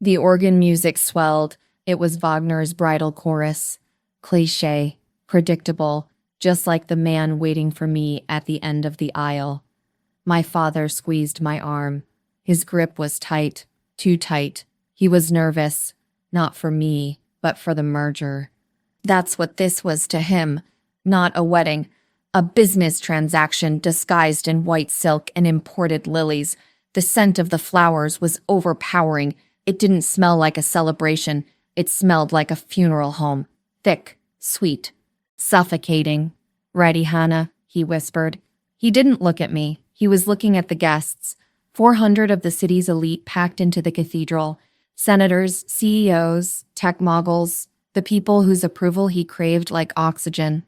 The organ music swelled. It was Wagner's bridal chorus. Cliché, predictable, just like the man waiting for me at the end of the aisle. My father squeezed my arm. His grip was tight, too tight. He was nervous, not for me, but for the merger. That's what this was to him, not a wedding, a business transaction disguised in white silk and imported lilies. The scent of the flowers was overpowering. It didn't smell like a celebration. It smelled like a funeral home. Thick, sweet, suffocating. "Ready, Hannah?" he whispered. He didn't look at me. He was looking at the guests. 400 of the city's elite packed into the cathedral. Senators, CEOs, tech moguls, the people whose approval he craved like oxygen.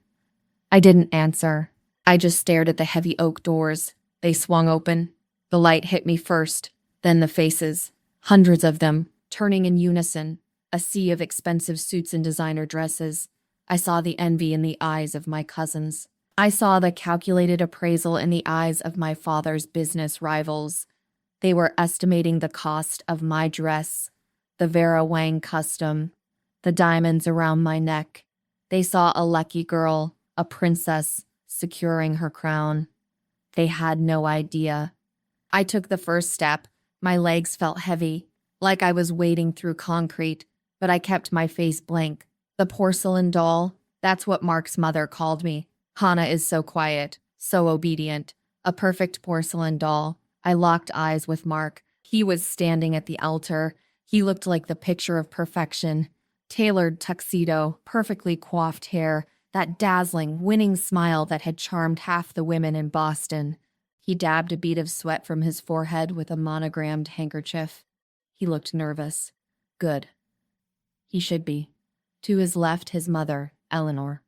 I didn't answer. I just stared at the heavy oak doors. They swung open. The light hit me first, then the faces. Hundreds of them, turning in unison. A sea of expensive suits and designer dresses. I saw the envy in the eyes of my cousins. I saw the calculated appraisal in the eyes of my father's business rivals. They were estimating the cost of my dress, the Vera Wang custom, the diamonds around my neck. They saw a lucky girl, a princess, securing her crown. They had no idea. I took the first step. My legs felt heavy, like I was wading through concrete, but I kept my face blank. The porcelain doll, that's what Mark's mother called me. Hannah is so quiet, so obedient. A perfect porcelain doll. I locked eyes with Mark. He was standing at the altar. He looked like the picture of perfection. Tailored tuxedo, perfectly coiffed hair, that dazzling, winning smile that had charmed half the women in Boston. He dabbed a bead of sweat from his forehead with a monogrammed handkerchief. He looked nervous. Good. He should be. To his left, his mother, Eleanor.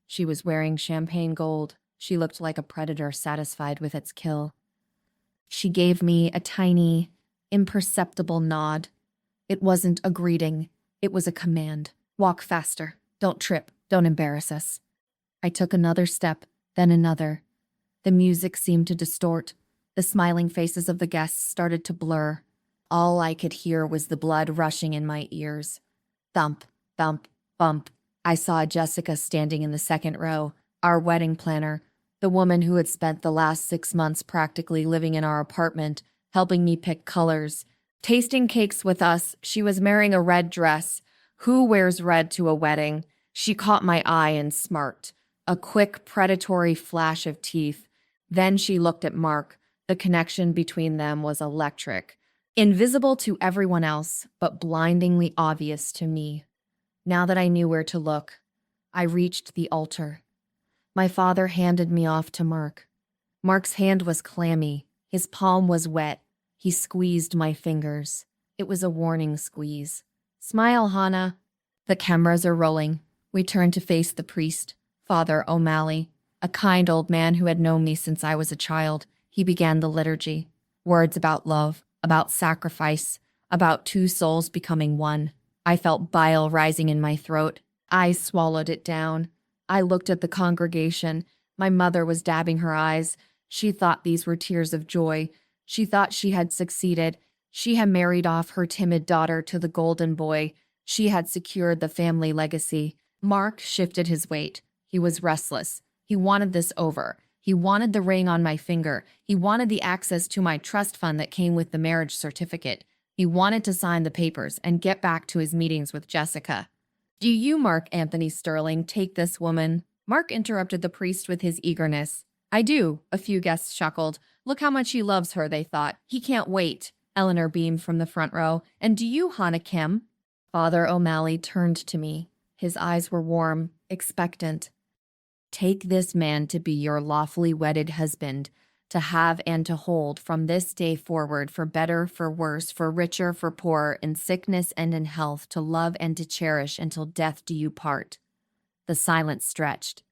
She was wearing champagne gold. She looked like a predator satisfied with its kill. She gave me a tiny, imperceptible nod. It wasn't a greeting. It was a command. Walk faster. Don't trip. Don't embarrass us. I took another step, then another. The music seemed to distort. The smiling faces of the guests started to blur. All I could hear was the blood rushing in my ears. Thump, thump, bump. I saw Jessica standing in the second row, our wedding planner, the woman who had spent the last 6 months practically living in our apartment, helping me pick colors. Tasting cakes with us, she was wearing a red dress. Who wears red to a wedding? She caught my eye and smirked. A quick, predatory flash of teeth. Then she looked at Mark. The connection between them was electric. Invisible to everyone else, but blindingly obvious to me. Now that I knew where to look, I reached the altar. My father handed me off to Mark. Mark's hand was clammy. His palm was wet. He squeezed my fingers. It was a warning squeeze. Smile, Hannah. The cameras are rolling. We turned to face the priest, Father O'Malley, a kind old man who had known me since I was a child. He began the liturgy. Words about love, about sacrifice, about two souls becoming one. I felt bile rising in my throat. I swallowed it down. I looked at the congregation. My mother was dabbing her eyes. She thought these were tears of joy. She thought she had succeeded. She had married off her timid daughter to the golden boy. She had secured the family legacy. Mark shifted his weight. He was restless. He wanted this over. He wanted the ring on my finger. He wanted the access to my trust fund that came with the marriage certificate. He wanted to sign the papers and get back to his meetings with Jessica. Do you, Mark Anthony Sterling, take this woman? Mark interrupted the priest with his eagerness. I do, a few guests chuckled. Look how much he loves her, they thought. He can't wait. Eleanor beamed from the front row. And do you, Hannah Kim? Father O'Malley turned to me. His eyes were warm, expectant. Take this man to be your lawfully wedded husband, to have and to hold from this day forward, for better, for worse, for richer, for poorer, in sickness and in health, to love and to cherish until death do you part. The silence stretched.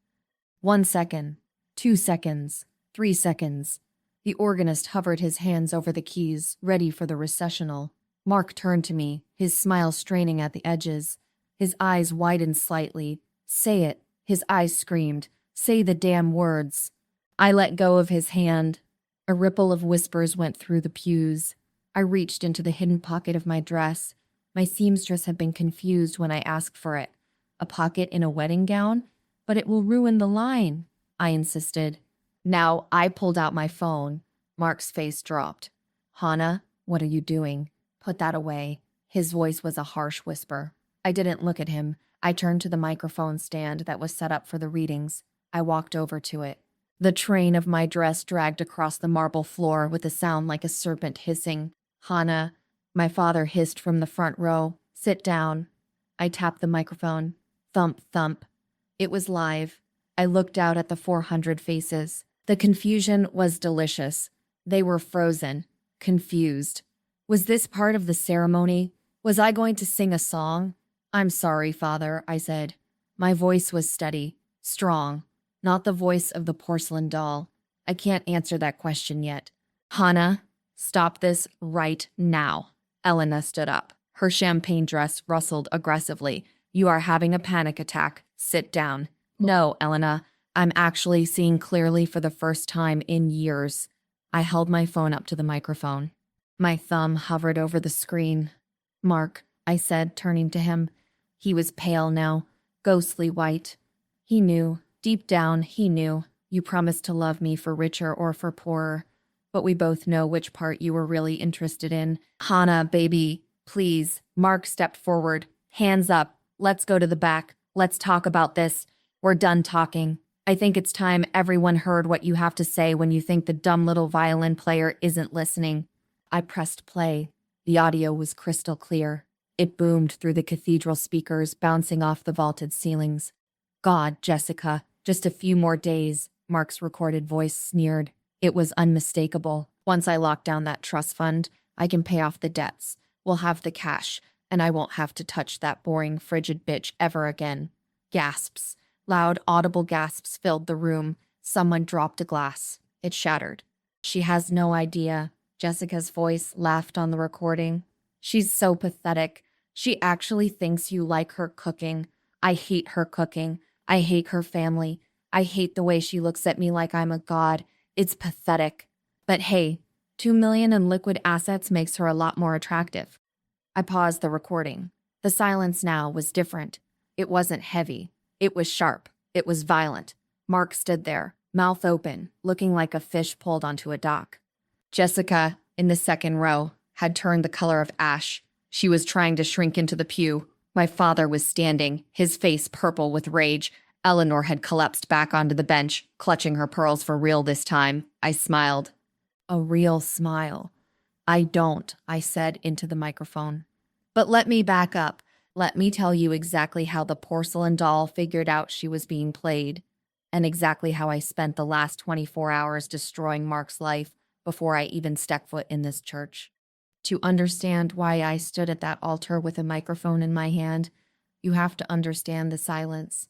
1 second, 2 seconds, 3 seconds. The organist hovered his hands over the keys, ready for the recessional. Mark turned to me, his smile straining at the edges. His eyes widened slightly. Say it, his eyes screamed. Say the damn words. I let go of his hand. A ripple of whispers went through the pews. I reached into the hidden pocket of my dress. My seamstress had been confused when I asked for it. A pocket in a wedding gown? But it will ruin the line, I insisted. Now I pulled out my phone. Mark's face dropped. Hannah, what are you doing? Put that away. His voice was a harsh whisper. I didn't look at him. I turned to the microphone stand that was set up for the readings. I walked over to it. The train of my dress dragged across the marble floor with a sound like a serpent hissing. Hannah, my father hissed from the front row. Sit down. I tapped the microphone. Thump, thump. It was live. I looked out at the 400 faces. The confusion was delicious. They were frozen, confused. Was this part of the ceremony? Was I going to sing a song? I'm sorry, Father, I said. My voice was steady, strong, not the voice of the porcelain doll. I can't answer that question yet. Hannah, stop this right now. Elena stood up. Her champagne dress rustled aggressively. You are having a panic attack. Sit down. No, Elena, I'm actually seeing clearly for the first time in years. I held my phone up to the microphone. My thumb hovered over the screen. Mark, I said, turning to him. He was pale now, ghostly white. He knew, deep down, he knew. You promised to love me for richer or for poorer. But we both know which part you were really interested in. Hannah, baby, please. Mark stepped forward. Hands up. Let's go to the back. Let's talk about this. We're done talking. I think it's time everyone heard what you have to say when you think the dumb little violin player isn't listening. I pressed play. The audio was crystal clear. It boomed through the cathedral speakers, bouncing off the vaulted ceilings. God, Jessica, just a few more days, Mark's recorded voice sneered. It was unmistakable. Once I lock down that trust fund, I can pay off the debts. We'll have the cash, and I won't have to touch that boring, frigid bitch ever again. Gasps. Loud, audible gasps filled the room. Someone dropped a glass. It shattered. She has no idea. Jessica's voice laughed on the recording. She's so pathetic. She actually thinks you like her cooking. I hate her cooking. I hate her family. I hate the way she looks at me like I'm a god. It's pathetic. But hey, 2 million in liquid assets makes her a lot more attractive. I paused the recording. The silence now was different. It wasn't heavy. It was sharp. It was violent. Mark stood there, mouth open, looking like a fish pulled onto a dock. Jessica, in the second row, had turned the color of ash. She was trying to shrink into the pew. My father was standing, his face purple with rage. Eleanor had collapsed back onto the bench, clutching her pearls for real this time. I smiled. A real smile. I don't, I said into the microphone. But let me back up. Let me tell you exactly how the porcelain doll figured out she was being played, and exactly how I spent the last 24 hours destroying Mark's life before I even stepped foot in this church. To understand why I stood at that altar with a microphone in my hand, you have to understand the silence.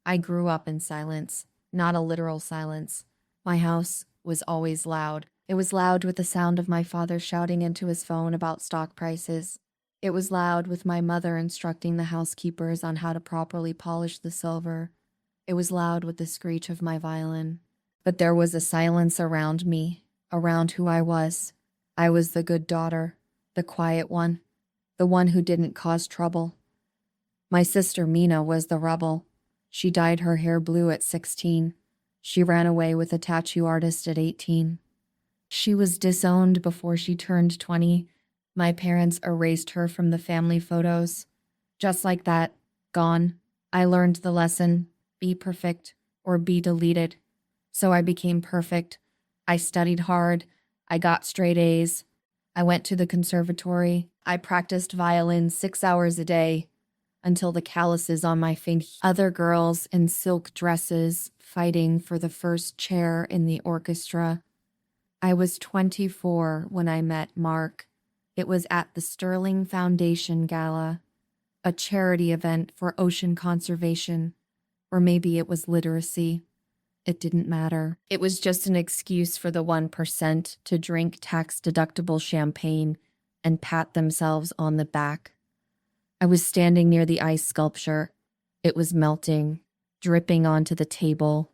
I grew up in silence, not a literal silence. My house was always loud. It was loud with the sound of my father shouting into his phone about stock prices. It was loud with my mother instructing the housekeepers on how to properly polish the silver. It was loud with the screech of my violin. But there was a silence around me, around who I was. I was the good daughter, the quiet one, the one who didn't cause trouble. My sister Mina was the rebel. She dyed her hair blue at 16. She ran away with a tattoo artist at 18. She was disowned before she turned 20. My parents erased her from the family photos. Just like that, gone. I learned the lesson, be perfect or be deleted. So I became perfect. I studied hard. I got straight A's. I went to the conservatory. I practiced violin 6 hours a day until the calluses on my fingers. Other girls in silk dresses fighting for the first chair in the orchestra. I was 24 when I met Mark. It was at the Sterling Foundation Gala, a charity event for ocean conservation, or maybe it was literacy. It didn't matter. It was just an excuse for the 1% to drink tax-deductible champagne and pat themselves on the back. I was standing near the ice sculpture. It was melting, dripping onto the table.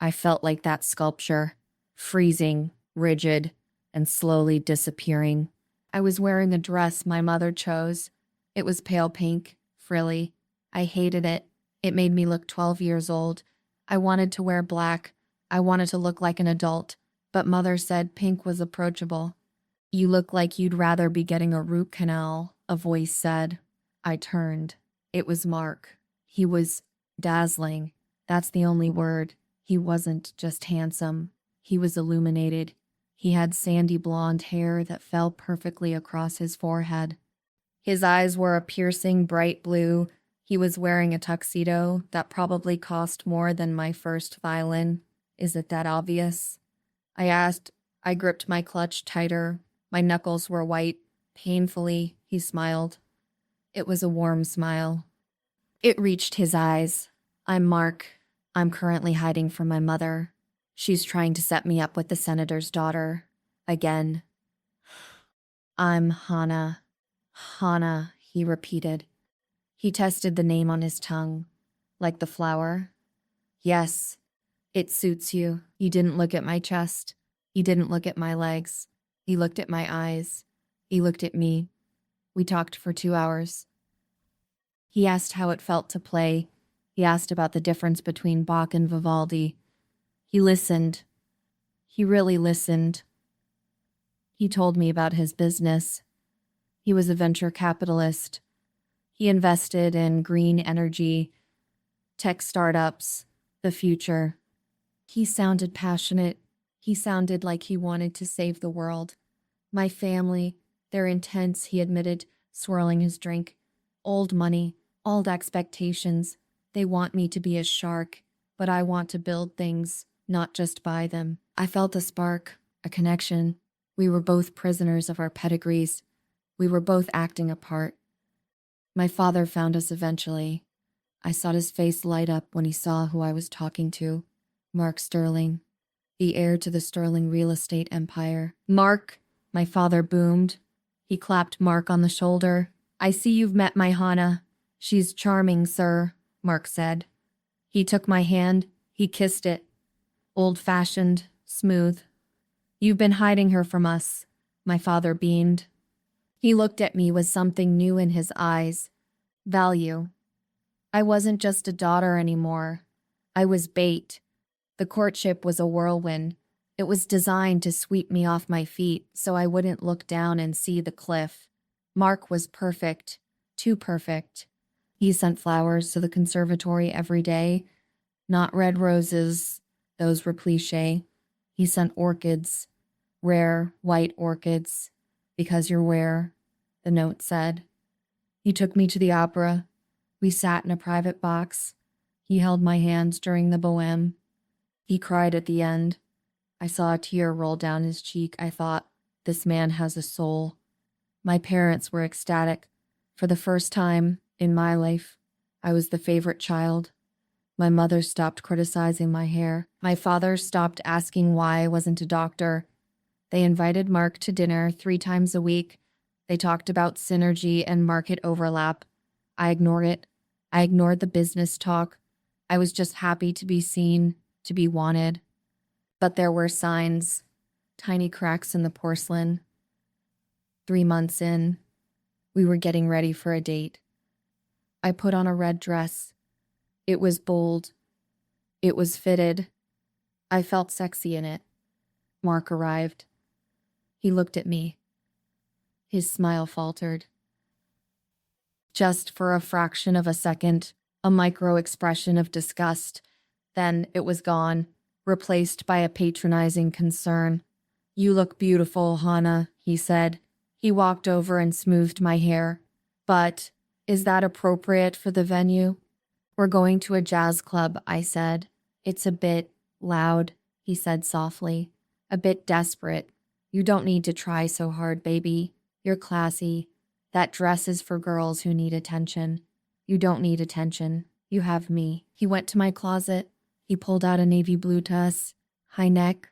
I felt like that sculpture, freezing, rigid, and slowly disappearing. I was wearing a dress my mother chose. It was pale pink, frilly. I hated it. It made me look 12 years old. I wanted to wear black. I wanted to look like an adult, but Mother said pink was approachable. You look like you'd rather be getting a root canal, a voice said. I turned. It was Mark. He was dazzling. That's the only word. He wasn't just handsome. He was illuminated. He had sandy blonde hair that fell perfectly across his forehead. His eyes were a piercing bright blue. He was wearing a tuxedo that probably cost more than my first violin. Is it that obvious? I asked. I gripped my clutch tighter. My knuckles were white. Painfully, he smiled. It was a warm smile. It reached his eyes. I'm Mark. I'm currently hiding from my mother. She's trying to set me up with the senator's daughter. Again. I'm Hannah. Hannah, he repeated. He tested the name on his tongue. Like the flower? Yes. It suits you. He didn't look at my chest. He didn't look at my legs. He looked at my eyes. He looked at me. We talked for 2 hours. He asked how it felt to play. He asked about the difference between Bach and Vivaldi. He listened. He really listened. He told me about his business. He was a venture capitalist. He invested in green energy, tech startups, the future. He sounded passionate. He sounded like he wanted to save the world. My family, they're intense, he admitted, swirling his drink. Old money, old expectations. They want me to be a shark, but I want to build things, not just buy them. I felt a spark, a connection. We were both prisoners of our pedigrees. We were both acting a part. My father found us eventually. I saw his face light up when he saw who I was talking to. Mark Sterling, the heir to the Sterling real estate empire. Mark, my father boomed. He clapped Mark on the shoulder. I see you've met my Hannah. She's charming, sir, Mark said. He took my hand. He kissed it. Old-fashioned, smooth. You've been hiding her from us, my father beamed. He looked at me with something new in his eyes. Value. I wasn't just a daughter anymore. I was bait. The courtship was a whirlwind. It was designed to sweep me off my feet so I wouldn't look down and see the cliff. Mark was perfect. Too perfect. He sent flowers to the conservatory every day. Not red roses. Those were cliché. He sent orchids. Rare, white orchids. Because you're rare, the note said. He took me to the opera. We sat in a private box. He held my hands during the bohème. He cried at the end. I saw a tear roll down his cheek. I thought, this man has a soul. My parents were ecstatic. For the first time in my life, I was the favorite child. My mother stopped criticizing my hair. My father stopped asking why I wasn't a doctor. They invited Mark to dinner 3 times a week. They talked about synergy and market overlap. I ignored it. I ignored the business talk. I was just happy to be seen, to be wanted. But there were signs, tiny cracks in the porcelain. 3 months in, we were getting ready for a date. I put on a red dress. It was bold. It was fitted. I felt sexy in it. Mark arrived. He looked at me. His smile faltered. Just for a fraction of a second, a micro-expression of disgust. Then it was gone, replaced by a patronizing concern. You look beautiful, Hannah, he said. He walked over and smoothed my hair. But, is that appropriate for the venue? We're going to a jazz club, I said. It's a bit loud, he said softly. A bit desperate. You don't need to try so hard, baby. You're classy. That dress is for girls who need attention. You don't need attention. You have me. He went to my closet. He pulled out a navy blue dress. High neck.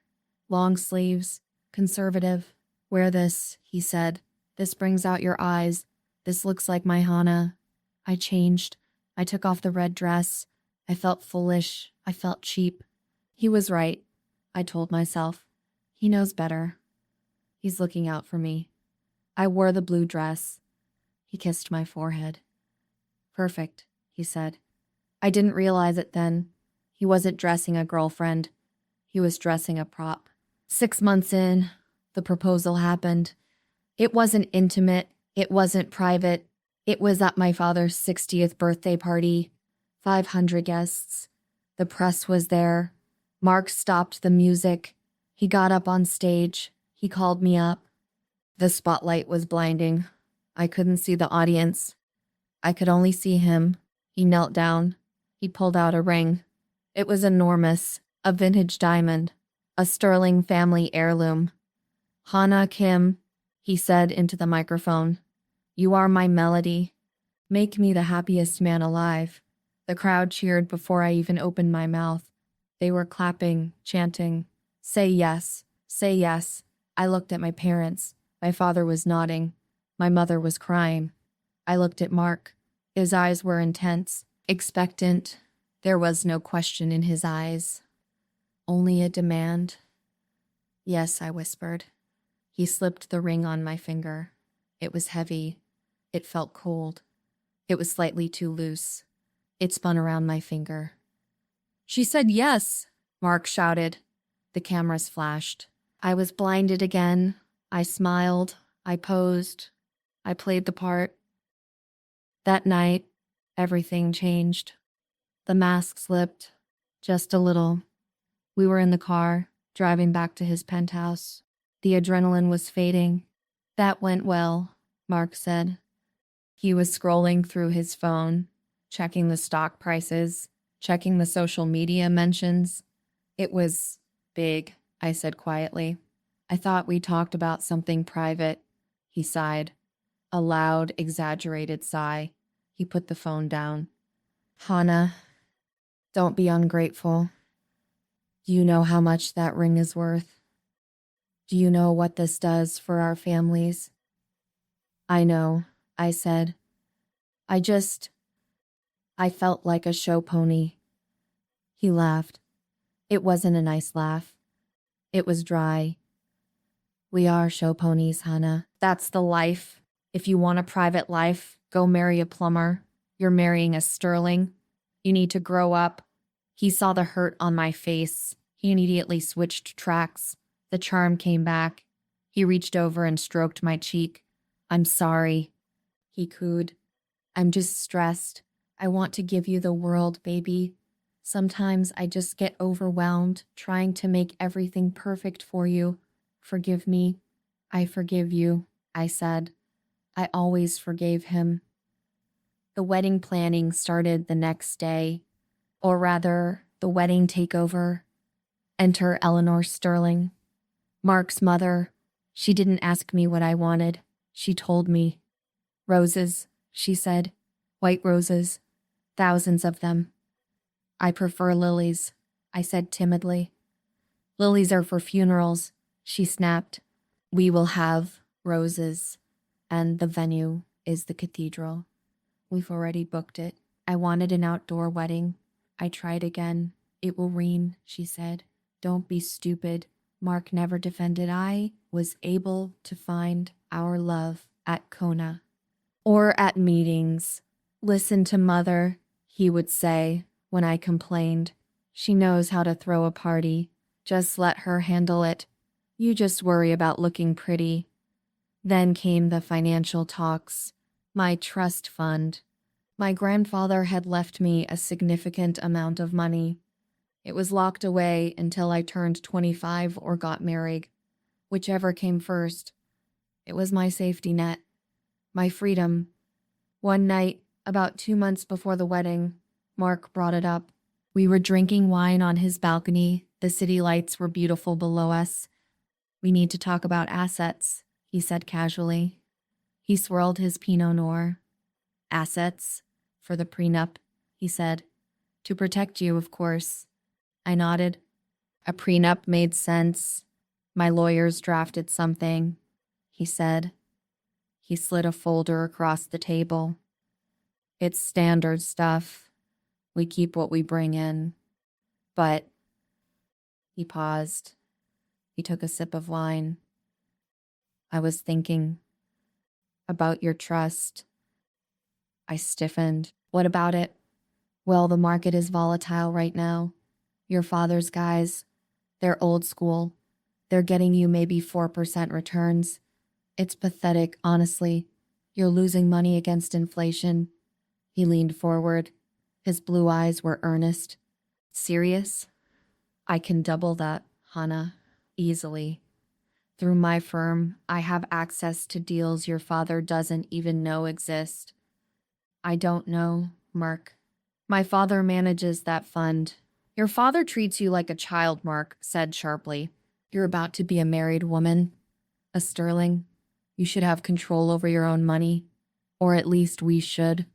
Long sleeves. Conservative. Wear this, he said. This brings out your eyes. This looks like my Hannah. I changed. I took off the red dress. I felt foolish. I felt cheap. He was right, I told myself. He knows better. He's looking out for me. I wore the blue dress. He kissed my forehead. Perfect, he said. I didn't realize it then. He wasn't dressing a girlfriend. He was dressing a prop. 6 months in, the proposal happened. It wasn't intimate. It wasn't private. It was at my father's 60th birthday party. 500 guests. The press was there. Mark stopped the music. He got up on stage. He called me up. The spotlight was blinding. I couldn't see the audience. I could only see him. He knelt down. He pulled out a ring. It was enormous, a vintage diamond, a Sterling family heirloom. Hannah Kim, he said into the microphone, you are my melody. Make me the happiest man alive. The crowd cheered before I even opened my mouth. They were clapping, chanting, say yes, say yes. I looked at my parents. My father was nodding. My mother was crying. I looked at Mark. His eyes were intense, expectant. There was no question in his eyes. Only a demand. Yes, I whispered. He slipped the ring on my finger. It was heavy. It felt cold. It was slightly too loose. It spun around my finger. She said yes, Mark shouted. The cameras flashed. I was blinded again. I smiled. I posed. I played the part. That night, everything changed. The mask slipped, just a little. We were in the car, driving back to his penthouse. The adrenaline was fading. That went well, Mark said. He was scrolling through his phone, checking the stock prices, checking the social media mentions. It was big, I said quietly. I thought we talked about something private, he sighed. A loud, exaggerated sigh. He put the phone down. Hannah, don't be ungrateful. Do you know how much that ring is worth? Do you know what this does for our families? I know, I said. I felt like a show pony. He laughed. It wasn't a nice laugh. It was dry. We are show ponies, Hannah. That's the life. If you want a private life, go marry a plumber. You're marrying a Sterling. You need to grow up. He saw the hurt on my face. He immediately switched tracks. The charm came back. He reached over and stroked my cheek. I'm sorry, he cooed. I'm just stressed. I want to give you the world, baby. Sometimes I just get overwhelmed trying to make everything perfect for you. Forgive me. I forgive you, I said. I always forgave him. The wedding planning started the next day, or rather, the wedding takeover. Enter Eleanor Sterling, Mark's mother. She didn't ask me what I wanted. She told me. Roses, she said. White roses. Thousands of them. I prefer lilies, I said timidly. Lilies are for funerals, she snapped. We will have roses, and the venue is the cathedral. We've already booked it. I wanted an outdoor wedding. I tried again. It will rain, she said. Don't be stupid. Mark never defended. I was able to find our love at Kona. Or at meetings. Listen to Mother, he would say when I complained. She knows how to throw a party. Just let her handle it. You just worry about looking pretty. Then came the financial talks. My trust fund. My grandfather had left me a significant amount of money. It was locked away until I turned 25 or got married. Whichever came first. It was my safety net. My freedom. One night, about 2 months before the wedding, Mark brought it up. We were drinking wine on his balcony. The city lights were beautiful below us. We need to talk about assets, he said casually. He swirled his Pinot Noir. Assets? For the prenup, he said. To protect you, of course. I nodded. A prenup made sense. My lawyers drafted something, he said. He slid a folder across the table. It's standard stuff. We keep what we bring in. But, he paused. He took a sip of wine. I was thinking about your trust. I stiffened. What about it? Well, the market is volatile right now. Your father's guys, they're old school. They're getting you maybe 4% returns. It's pathetic, honestly. You're losing money against inflation. He leaned forward. His blue eyes were earnest. Serious? I can double that, Hannah, easily. Through my firm, I have access to deals your father doesn't even know exist. I don't know, Mark. My father manages that fund. Your father treats you like a child, Mark said sharply. You're about to be a married woman, a sterling. You should have control over your own money. Or at least we should.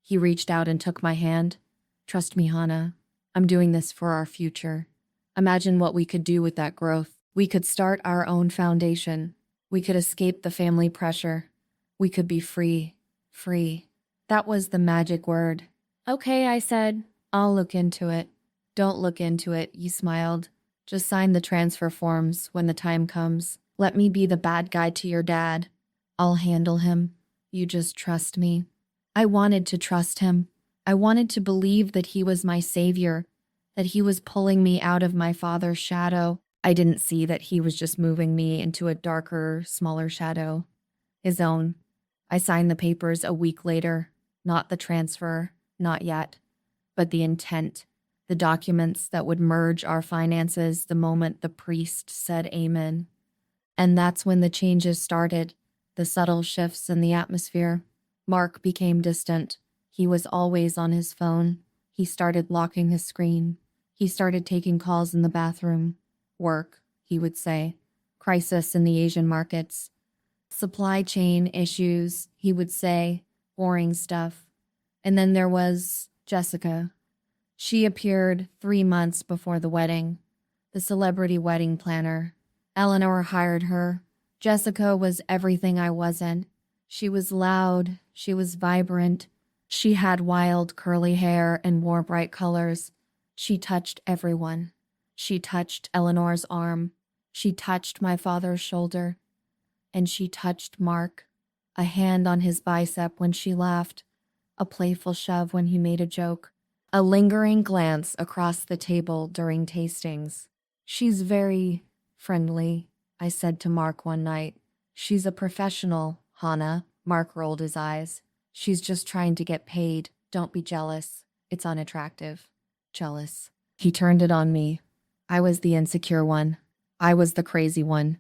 He reached out and took my hand. Trust me, Hannah. I'm doing this for our future. Imagine what we could do with that growth. We could start our own foundation. We could escape the family pressure. We could be free. Free. That was the magic word. Okay, I said. I'll look into it. Don't look into it, you smiled. Just sign the transfer forms when the time comes. Let me be the bad guy to your dad. I'll handle him. You just trust me. I wanted to trust him. I wanted to believe that he was my savior, that he was pulling me out of my father's shadow. I didn't see that he was just moving me into a darker, smaller shadow. His own. I signed the papers a week later. Not the transfer, not yet, but the intent, the documents that would merge our finances the moment the priest said amen. And that's when the changes started, the subtle shifts in the atmosphere. Mark became distant. He was always on his phone. He started locking his screen. He started taking calls in the bathroom. Work, he would say. Crisis in the Asian markets. Supply chain issues, he would say. Boring stuff. And then there was Jessica. She appeared 3 months before the wedding. The celebrity wedding planner. Eleanor hired her. Jessica was everything I wasn't. She was loud. She was vibrant. She had wild curly hair and wore bright colors. She touched everyone. She touched Eleanor's arm. She touched my father's shoulder. And she touched Mark. A hand on his bicep when she laughed. A playful shove when he made a joke. A lingering glance across the table during tastings. She's very friendly, I said to Mark one night. She's a professional, Hannah. Mark rolled his eyes. She's just trying to get paid. Don't be jealous. It's unattractive. Jealous. He turned it on me. I was the insecure one. I was the crazy one.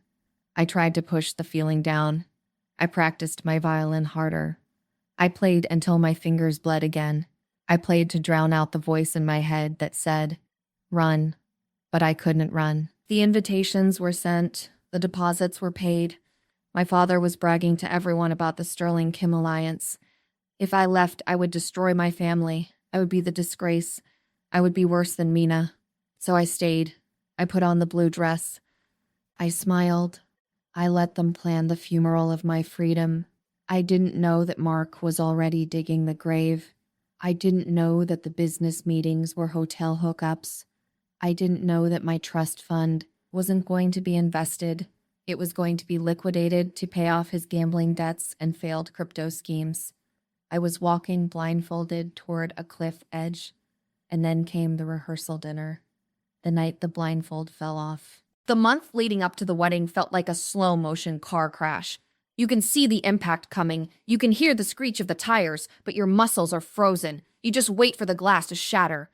I tried to push the feeling down. I practiced my violin harder. I played until my fingers bled again. I played to drown out the voice in my head that said, run. But I couldn't run. The invitations were sent. The deposits were paid. My father was bragging to everyone about the Sterling Kim alliance. If I left, I would destroy my family. I would be the disgrace. I would be worse than Mina. So I stayed. I put on the blue dress. I smiled. I let them plan the funeral of my freedom. I didn't know that Mark was already digging the grave. I didn't know that the business meetings were hotel hookups. I didn't know that my trust fund wasn't going to be invested. It was going to be liquidated to pay off his gambling debts and failed crypto schemes. I was walking blindfolded toward a cliff edge, and then came the rehearsal dinner, the night the blindfold fell off. The month leading up to the wedding felt like a slow-motion car crash. You can see the impact coming. You can hear the screech of the tires, but your muscles are frozen. You just wait for the glass to shatter.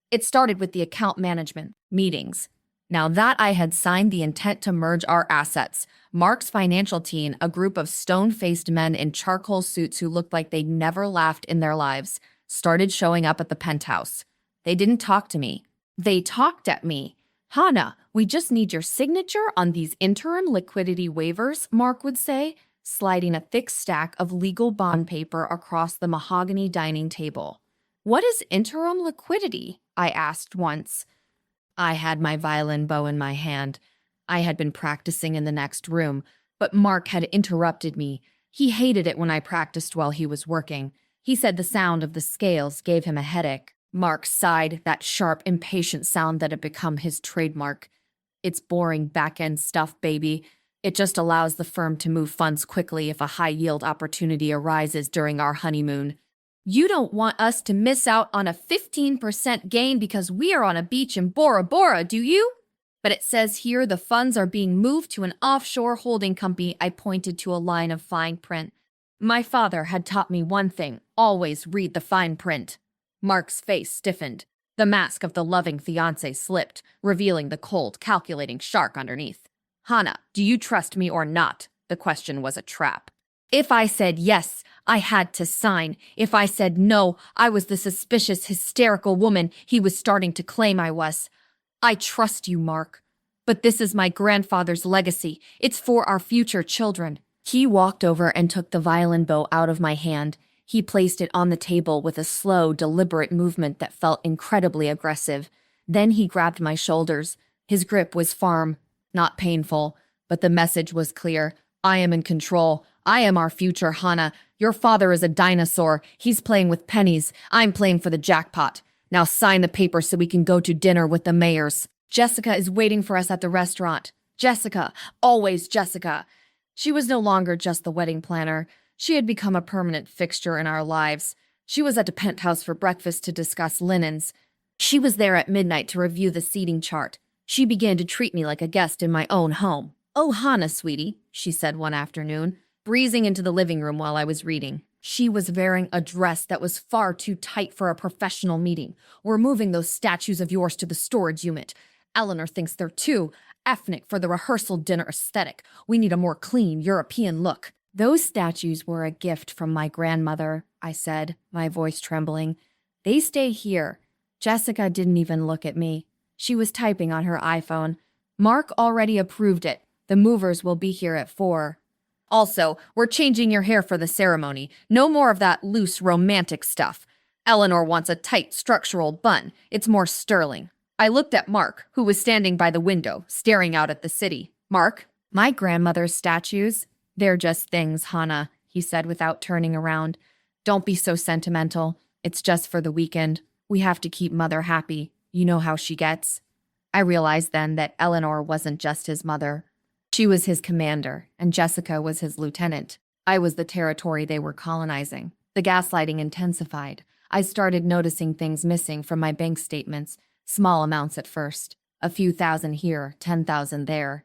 It started with the account management meetings. Now that I had signed the intent to merge our assets, Mark's financial team, a group of stone-faced men in charcoal suits who looked like they'd never laughed in their lives, started showing up at the penthouse. They didn't talk to me. They talked at me. Hannah, we just need your signature on these interim liquidity waivers, Mark would say, sliding a thick stack of legal bond paper across the mahogany dining table. What is interim liquidity? I asked once. I had my violin bow in my hand. I had been practicing in the next room, but Mark had interrupted me. He hated it when I practiced while he was working. He said the sound of the scales gave him a headache. Mark sighed, that sharp, impatient sound that had become his trademark. It's boring back-end stuff, baby. It just allows the firm to move funds quickly if a high-yield opportunity arises during our honeymoon. You don't want us to miss out on a 15% gain because we are on a beach in Bora Bora, do you? But it says here the funds are being moved to an offshore holding company. I pointed to a line of fine print. My father had taught me one thing: always read the fine print. Mark's face stiffened. The mask of the loving fiancé slipped, revealing the cold, calculating shark underneath. Hannah, do you trust me or not? The question was a trap. If I said yes, I had to sign. If I said no, I was the suspicious, hysterical woman he was starting to claim I was. I trust you, Mark. But this is my grandfather's legacy. It's for our future children. He walked over and took the violin bow out of my hand. He placed it on the table with a slow, deliberate movement that felt incredibly aggressive. Then he grabbed my shoulders. His grip was firm, not painful, but the message was clear. I am in control. I am our future, Hannah. Your father is a dinosaur. He's playing with pennies. I'm playing for the jackpot. Now sign the paper so we can go to dinner with the mayors. Jessica is waiting for us at the restaurant. Jessica. Always Jessica. She was no longer just the wedding planner. She had become a permanent fixture in our lives. She was at the penthouse for breakfast to discuss linens. She was there at midnight to review the seating chart. She began to treat me like a guest in my own home. "Oh, Hannah, sweetie," she said one afternoon, breezing into the living room while I was reading. She was wearing a dress that was far too tight for a professional meeting. "We're moving those statues of yours to the storage unit. Eleanor thinks they're too ethnic for the rehearsal dinner aesthetic. We need a more clean, European look." "Those statues were a gift from my grandmother," I said, my voice trembling. "They stay here." Jessica didn't even look at me. She was typing on her iPhone. "Mark already approved it. The movers will be here at 4. Also, we're changing your hair for the ceremony. No more of that loose, romantic stuff. Eleanor wants a tight, structural bun. It's more sterling." I looked at Mark, who was standing by the window, staring out at the city. "Mark, my grandmother's statues, they're just things, Hannah," he said without turning around. "Don't be so sentimental. It's just for the weekend. We have to keep Mother happy. You know how she gets." I realized then that Eleanor wasn't just his mother. She was his commander, and Jessica was his lieutenant. I was the territory they were colonizing. The gaslighting intensified. I started noticing things missing from my bank statements, small amounts at first. A few thousand here, 10,000 there.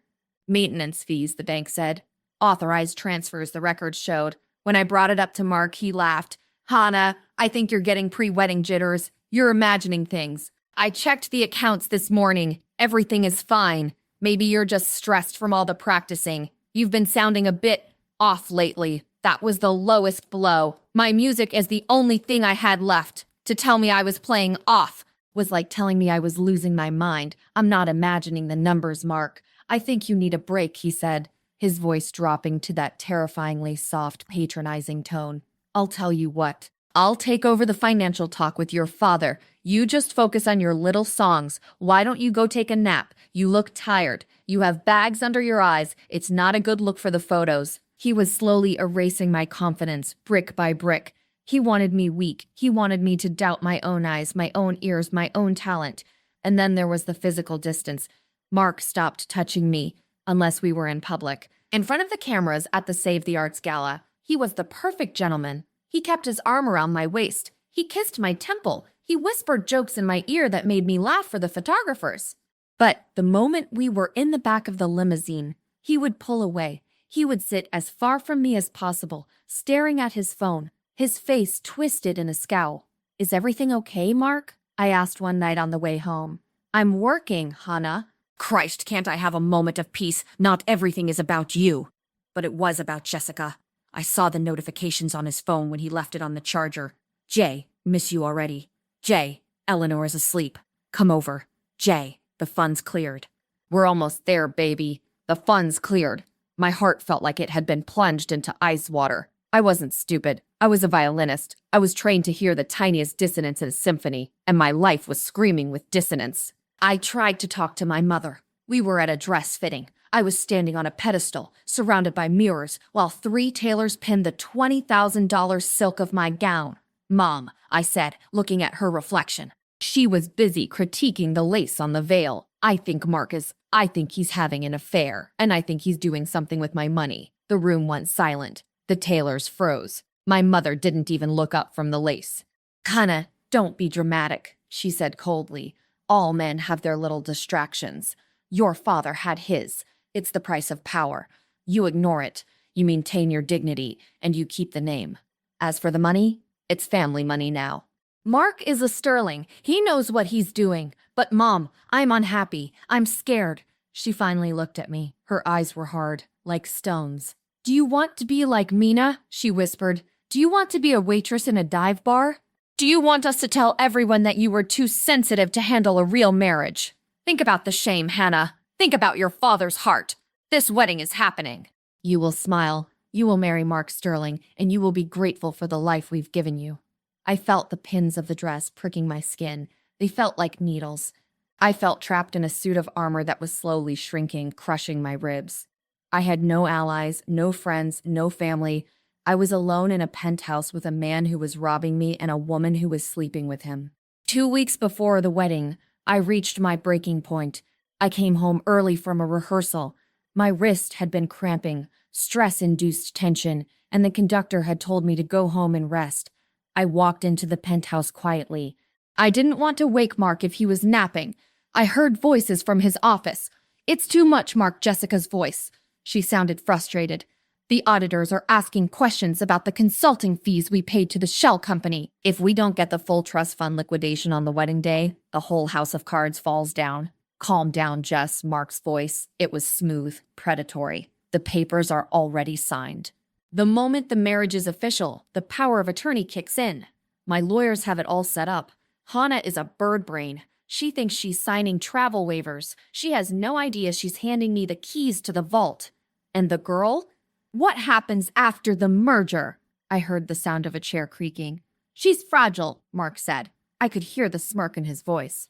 "Maintenance fees," the bank said. "Authorized transfers," the records showed. When I brought it up to Mark, he laughed. "Hannah, I think you're getting pre-wedding jitters. You're imagining things. I checked the accounts this morning. Everything is fine. Maybe you're just stressed from all the practicing. You've been sounding a bit off lately." That was the lowest blow. My music is the only thing I had left. To tell me I was playing off was like telling me I was losing my mind. "I'm not imagining the numbers, Mark. I think you need a break," he said, his voice dropping to that terrifyingly soft, patronizing tone. "I'll tell you what. I'll take over the financial talk with your father. You just focus on your little songs. Why don't you go take a nap? You look tired. You have bags under your eyes. It's not a good look for the photos." He was slowly erasing my confidence, brick by brick. He wanted me weak. He wanted me to doubt my own eyes, my own ears, my own talent. And then there was the physical distance. Mark stopped touching me, unless we were in public. In front of the cameras at the Save the Arts Gala, he was the perfect gentleman. He kept his arm around my waist. He kissed my temple. He whispered jokes in my ear that made me laugh for the photographers. But the moment we were in the back of the limousine, he would pull away. He would sit as far from me as possible, staring at his phone, his face twisted in a scowl. "Is everything okay, Mark?" I asked one night on the way home. "I'm working, Hannah." "Christ, can't I have a moment of peace? Not everything is about you." But it was about Jessica. I saw the notifications on his phone when he left it on the charger. "Jay, miss you already. Jay, Eleanor is asleep. Come over. Jay, the funds cleared." We're almost there, baby. The funds cleared. My heart felt like it had been plunged into ice water. I wasn't stupid. I was a violinist. I was trained to hear the tiniest dissonance in a symphony, and my life was screaming with dissonance. I tried to talk to my mother. We were at a dress fitting. I was standing on a pedestal, surrounded by mirrors, while 3 tailors pinned the $20,000 silk of my gown. "Mom," I said, looking at her reflection. She was busy critiquing the lace on the veil. I think he's having an affair, and I think he's doing something with my money." The room went silent. The tailors froze. My mother didn't even look up from the lace. Hannah, don't be dramatic, she said coldly. All men have their little distractions. Your father had his. It's the price of power. You ignore it. You maintain your dignity, and you keep the name. As for the money, it's family money now. Mark is a sterling. He knows what he's doing. But, Mom, I'm unhappy. I'm scared. She finally looked at me. Her eyes were hard, like stones. Do you want to be like Mina? She whispered. Do you want to be a waitress in a dive bar? Do you want us to tell everyone that you were too sensitive to handle a real marriage? Think about the shame, Hannah. Think about your father's heart. This wedding is happening. You will smile. You will marry Mark Sterling, and you will be grateful for the life we've given you. I felt the pins of the dress pricking my skin. They felt like needles. I felt trapped in a suit of armor that was slowly shrinking, crushing my ribs. I had no allies, no friends, no family. I was alone in a penthouse with a man who was robbing me and a woman who was sleeping with him. 2 weeks before the wedding, I reached my breaking point. I came home early from a rehearsal. My wrist had been cramping, stress-induced tension, and the conductor had told me to go home and rest. I walked into the penthouse quietly. I didn't want to wake Mark if he was napping. I heard voices from his office. It's too much, Mark. Jessica's voice. She sounded frustrated. The auditors are asking questions about the consulting fees we paid to the shell company. If we don't get the full trust fund liquidation on the wedding day, the whole house of cards falls down. Calm down, Jess, Mark's voice. It was smooth, predatory. The papers are already signed. The moment the marriage is official, the power of attorney kicks in. My lawyers have it all set up. Hannah is a bird brain. She thinks she's signing travel waivers. She has no idea she's handing me the keys to the vault. And the girl? What happens after the merger? I heard the sound of a chair creaking. She's fragile, Mark said. I could hear the smirk in his voice.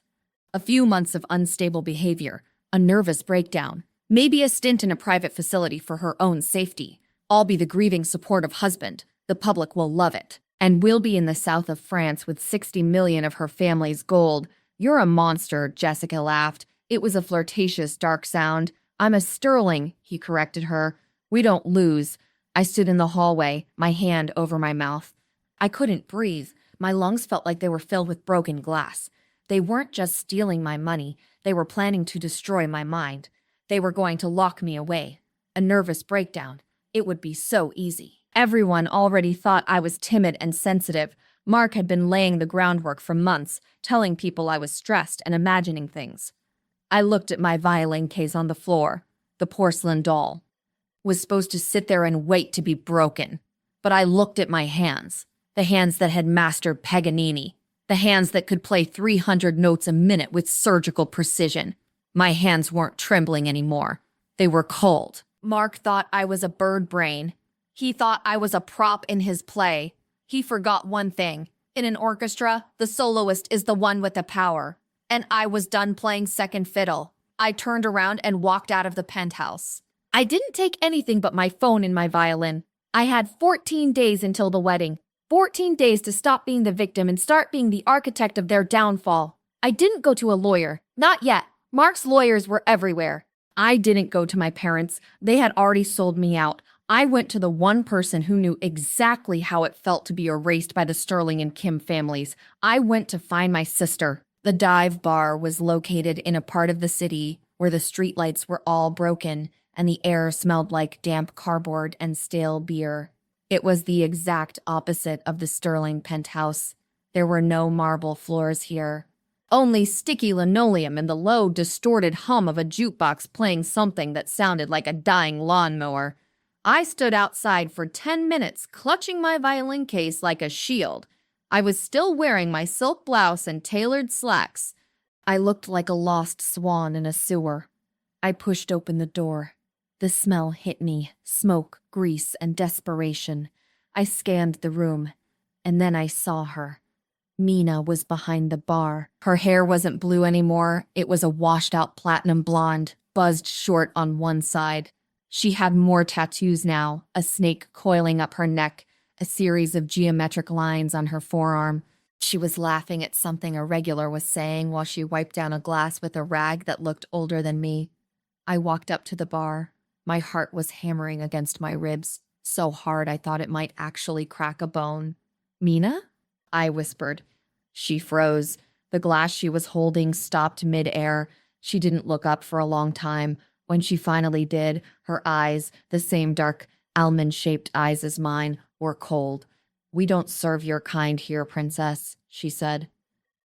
A few months of unstable behavior, a nervous breakdown, maybe a stint in a private facility for her own safety. I'll be the grieving, supportive husband. The public will love it. And we'll be in the south of France with 60 million of her family's gold. You're a monster, Jessica laughed. It was a flirtatious, dark sound. I'm a sterling, he corrected her. We don't lose. I stood in the hallway, my hand over my mouth. I couldn't breathe. My lungs felt like they were filled with broken glass. They weren't just stealing my money. They were planning to destroy my mind. They were going to lock me away. A nervous breakdown. It would be so easy. Everyone already thought I was timid and sensitive. Mark had been laying the groundwork for months, telling people I was stressed and imagining things. I looked at my violin case on the floor. The porcelain doll was supposed to sit there and wait to be broken. But I looked at my hands, the hands that had mastered Paganini, the hands that could play 300 notes a minute with surgical precision. My hands weren't trembling anymore. They were cold. Mark thought I was a bird brain. He thought I was a prop in his play. He forgot one thing. In an orchestra, the soloist is the one with the power. And I was done playing second fiddle. I turned around and walked out of the penthouse. I didn't take anything but my phone and my violin. I had 14 days until the wedding. 14 days to stop being the victim and start being the architect of their downfall. I didn't go to a lawyer. Not yet. Mark's lawyers were everywhere. I didn't go to my parents. They had already sold me out. I went to the one person who knew exactly how it felt to be erased by the Sterling and Kim families. I went to find my sister. The dive bar was located in a part of the city where the streetlights were all broken and the air smelled like damp cardboard and stale beer. It was the exact opposite of the Sterling penthouse. There were no marble floors here. Only sticky linoleum and the low, distorted hum of a jukebox playing something that sounded like a dying lawnmower. I stood outside for 10 minutes, clutching my violin case like a shield. I was still wearing my silk blouse and tailored slacks. I looked like a lost swan in a sewer. I pushed open the door. The smell hit me, smoke, grease, and desperation. I scanned the room, and then I saw her. Mina was behind the bar. Her hair wasn't blue anymore. It was a washed-out platinum blonde, buzzed short on one side. She had more tattoos now, a snake coiling up her neck, a series of geometric lines on her forearm. She was laughing at something a regular was saying while she wiped down a glass with a rag that looked older than me. I walked up to the bar. My heart was hammering against my ribs. so hard I thought it might actually crack a bone. Mina? I whispered. She froze. The glass she was holding stopped mid-air. She didn't look up for a long time. When she finally did, her eyes, the same dark, almond-shaped eyes as mine, were cold. "We don't serve your kind here, princess," she said.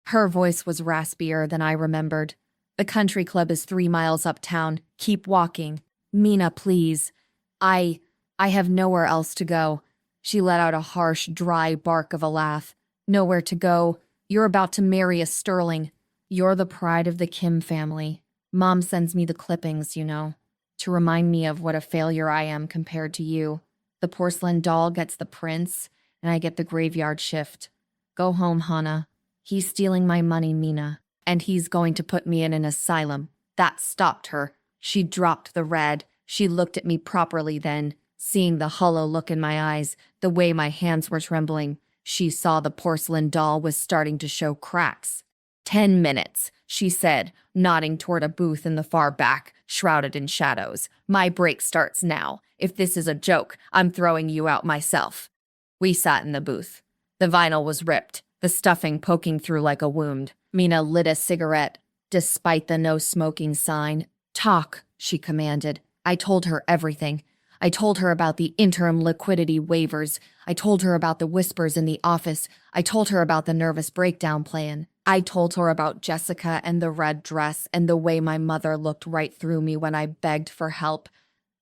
Her voice was raspier than I remembered. "The country club is 3 miles uptown. Keep walking. Mina, please. I have nowhere else to go." She let out a harsh, dry bark of a laugh. "Nowhere to go. You're about to marry a Sterling. You're the pride of the Kim family. Mom sends me the clippings, to remind me of what a failure I am compared to you. The porcelain doll gets the prince, and I get the graveyard shift. Go home, Hannah. He's stealing my money, Mina, and he's going to put me in an asylum." That stopped her. She dropped the red. She looked at me properly then, seeing the hollow look in my eyes, the way my hands were trembling. She saw the porcelain doll was starting to show cracks. 10 minutes, she said, nodding toward a booth in the far back, shrouded in shadows. "My break starts now. If this is a joke, I'm throwing you out myself." We sat in the booth. The vinyl was ripped, the stuffing poking through like a wound. Mina lit a cigarette, despite the no smoking sign. "Talk," she commanded. I told her everything. I told her about the interim liquidity waivers. I told her about the whispers in the office. I told her about the nervous breakdown plan. I told her about Jessica and the red dress and the way my mother looked right through me when I begged for help.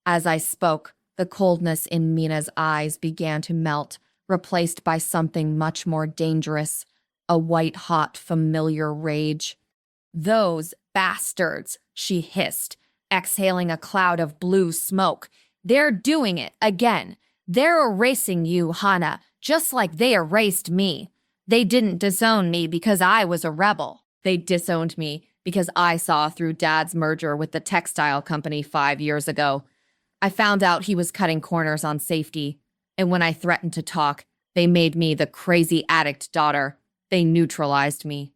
As I spoke, the coldness in Mina's eyes began to melt, replaced by something much more dangerous, a white-hot, familiar rage. "Those bastards," she hissed, exhaling a cloud of blue smoke. "They're doing it again. They're erasing you, Hannah, just like they erased me. They didn't disown me because I was a rebel. They disowned me because I saw through Dad's merger with the textile company 5 years ago. I found out he was cutting corners on safety, and when I threatened to talk, they made me the crazy addict daughter. They neutralized me.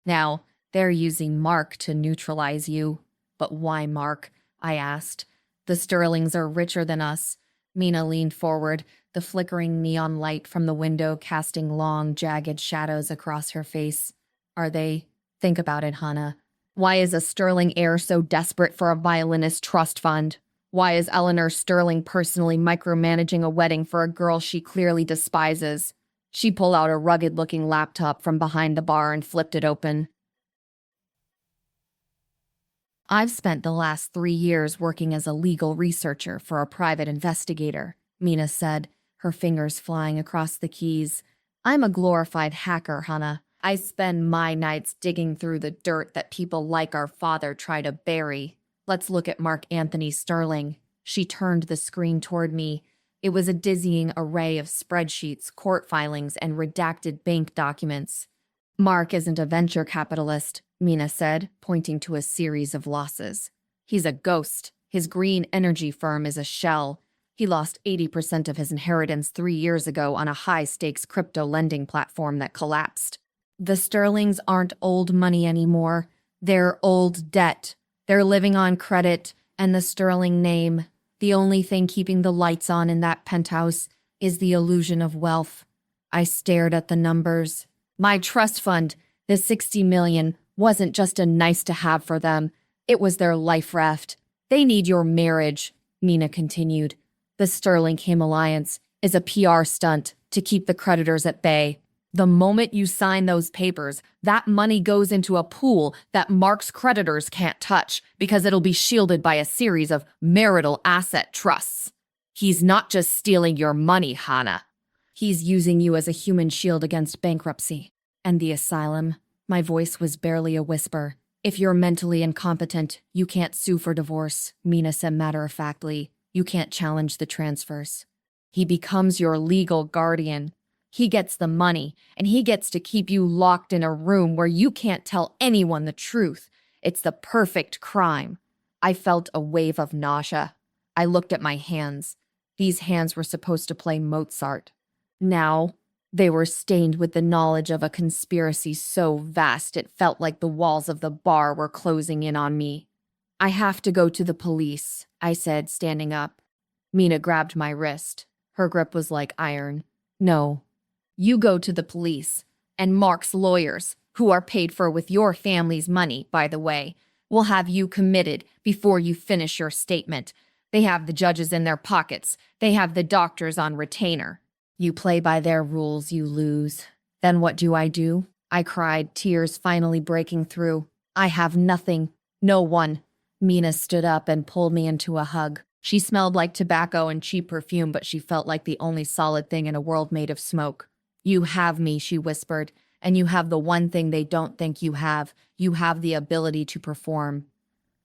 Now, they're using Mark to neutralize you." "But why Mark?" I asked. "The Sterlings are richer than us." Mina leaned forward, the flickering neon light from the window casting long, jagged shadows across her face. "Are they? Think about it, Hannah. Why is a Sterling heir so desperate for a violinist trust fund? Why is Eleanor Sterling personally micromanaging a wedding for a girl she clearly despises?" She pulled out a rugged-looking laptop from behind the bar and flipped it open. "I've spent the last 3 years working as a legal researcher for a private investigator," Mina said, her fingers flying across the keys. "I'm a glorified hacker, Hannah. I spend my nights digging through the dirt that people like our father try to bury. Let's look at Mark Anthony Sterling." She turned the screen toward me. It was a dizzying array of spreadsheets, court filings, and redacted bank documents. "Mark isn't a venture capitalist," Mina said, pointing to a series of losses. "He's a ghost. His green energy firm is a shell. He lost 80% of his inheritance 3 years ago on a high-stakes crypto lending platform that collapsed. The Sterlings aren't old money anymore. They're old debt. They're living on credit and the Sterling name. The only thing keeping the lights on in that penthouse is the illusion of wealth." I stared at the numbers. "My trust fund, the 60 million, wasn't just a nice-to-have for them. It was their life raft. They need your marriage," Mina continued. "The Sterling-Kim alliance is a PR stunt to keep the creditors at bay. The moment you sign those papers, that money goes into a pool that Mark's creditors can't touch because it'll be shielded by a series of marital asset trusts. He's not just stealing your money, Hannah. He's using you as a human shield against bankruptcy. And the asylum." My voice was barely a whisper. "If you're mentally incompetent, you can't sue for divorce," Mina said matter-of-factly. "You can't challenge the transfers. He becomes your legal guardian. He gets the money, and he gets to keep you locked in a room where you can't tell anyone the truth. It's the perfect crime." I felt a wave of nausea. I looked at my hands. These hands were supposed to play Mozart. Now, they were stained with the knowledge of a conspiracy so vast it felt like the walls of the bar were closing in on me. "I have to go to the police," I said, standing up. Mina grabbed my wrist. Her grip was like iron. No. You go to the police, and Mark's lawyers, who are paid for with your family's money, by the way, will have you committed before you finish your statement. They have the judges in their pockets. They have the doctors on retainer. You play by their rules, you lose. Then what do? I cried, tears finally breaking through. I have nothing. No one. Mina stood up and pulled me into a hug. She smelled like tobacco and cheap perfume, but she felt like the only solid thing in a world made of smoke. You have me, she whispered, and you have the one thing they don't think you have. You have the ability to perform.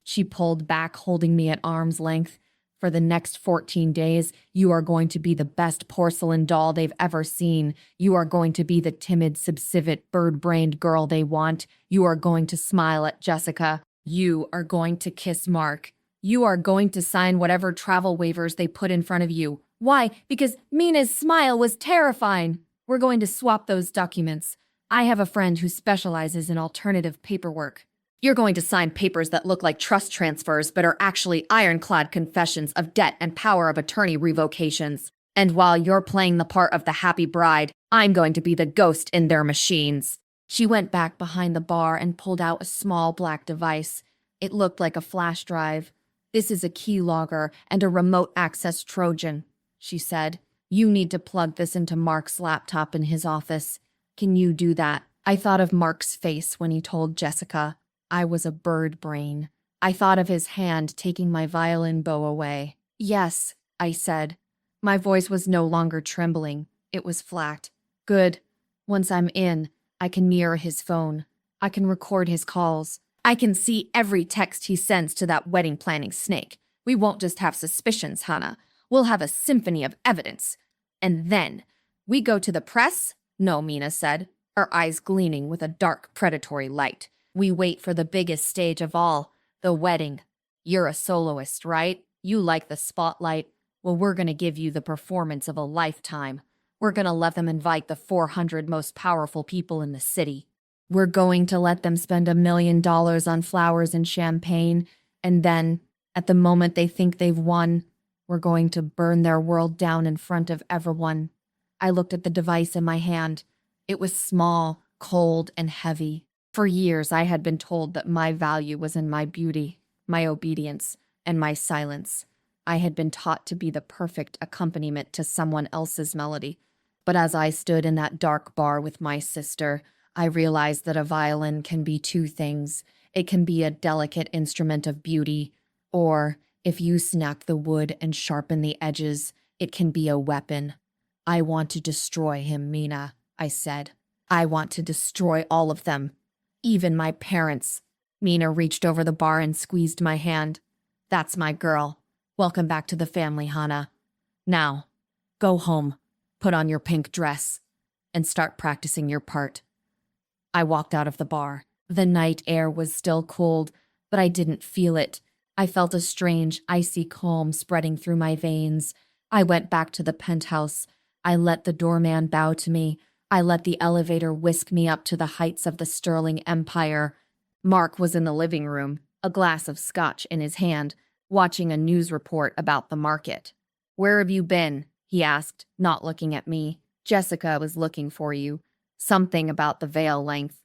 She pulled back, holding me at arm's length. For the next 14 days, you are going to be the best porcelain doll they've ever seen. You are going to be the timid, subservient, bird-brained girl they want. You are going to smile at Jessica. You are going to kiss Mark. You are going to sign whatever travel waivers they put in front of you. Why? Because Mina's smile was terrifying. We're going to swap those documents. I have a friend who specializes in alternative paperwork. You're going to sign papers that look like trust transfers but are actually ironclad confessions of debt and power of attorney revocations. And while you're playing the part of the happy bride, I'm going to be the ghost in their machines. She went back behind the bar and pulled out a small black device. It looked like a flash drive. This is a keylogger and a remote access Trojan, she said. You need to plug this into Mark's laptop in his office. Can you do that? I thought of Mark's face when he told Jessica I was a bird brain. I thought of his hand taking my violin bow away. Yes, I said. My voice was no longer trembling. It was flat. Good. Once I'm in, I can mirror his phone. I can record his calls. I can see every text he sends to that wedding planning snake. We won't just have suspicions, Hannah. We'll have a symphony of evidence. And then, we go to the press? No, Mina said, her eyes gleaming with a dark, predatory light. We wait for the biggest stage of all, the wedding. You're a soloist, right? You like the spotlight. Well, we're going to give you the performance of a lifetime. We're going to let them invite the 400 most powerful people in the city. We're going to let them spend $1 million on flowers and champagne, and then, at the moment they think they've won, we're going to burn their world down in front of everyone. I looked at the device in my hand. It was small, cold, and heavy. For years, I had been told that my value was in my beauty, my obedience, and my silence. I had been taught to be the perfect accompaniment to someone else's melody. But as I stood in that dark bar with my sister, I realized that a violin can be two things. It can be a delicate instrument of beauty, or, if you snap the wood and sharpen the edges, it can be a weapon. I want to destroy him, Mina, I said. I want to destroy all of them. Even my parents. Mina reached over the bar and squeezed my hand. That's my girl. Welcome back to the family, Hannah. Now, go home, put on your pink dress, and start practicing your part. I walked out of the bar. The night air was still cold, but I didn't feel it. I felt a strange, icy calm spreading through my veins. I went back to the penthouse. I let the doorman bow to me. I let the elevator whisk me up to the heights of the Sterling Empire. Mark was in the living room, a glass of scotch in his hand, watching a news report about the market. Where have you been? He asked, not looking at me. Jessica was looking for you. Something about the veil length.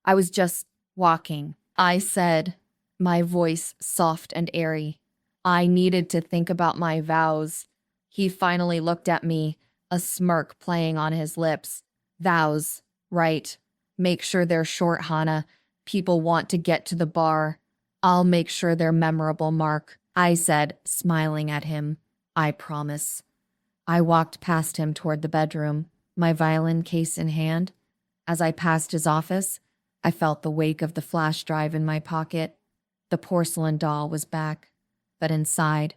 I was just walking, I said, my voice soft and airy. I needed to think about my vows. He finally looked at me, a smirk playing on his lips. Vows, right. Make sure they're short, Hannah. People want to get to the bar. I'll make sure they're memorable, Mark, I said, smiling at him. I promise. I walked past him toward the bedroom, my violin case in hand. As I passed his office, I felt the wake of the flash drive in my pocket. The porcelain doll was back, but inside,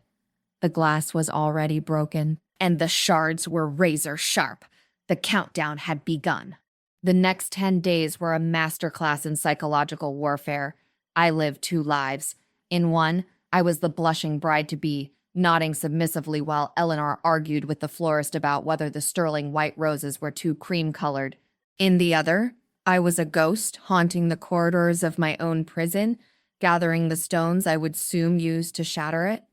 the glass was already broken, and the shards were razor sharp. The countdown had begun. The next 10 days were a masterclass in psychological warfare. I lived two lives. In one, I was the blushing bride-to-be, nodding submissively while Eleanor argued with the florist about whether the sterling white roses were too cream-colored. In the other, I was a ghost haunting the corridors of my own prison, gathering the stones I would soon use to shatter it.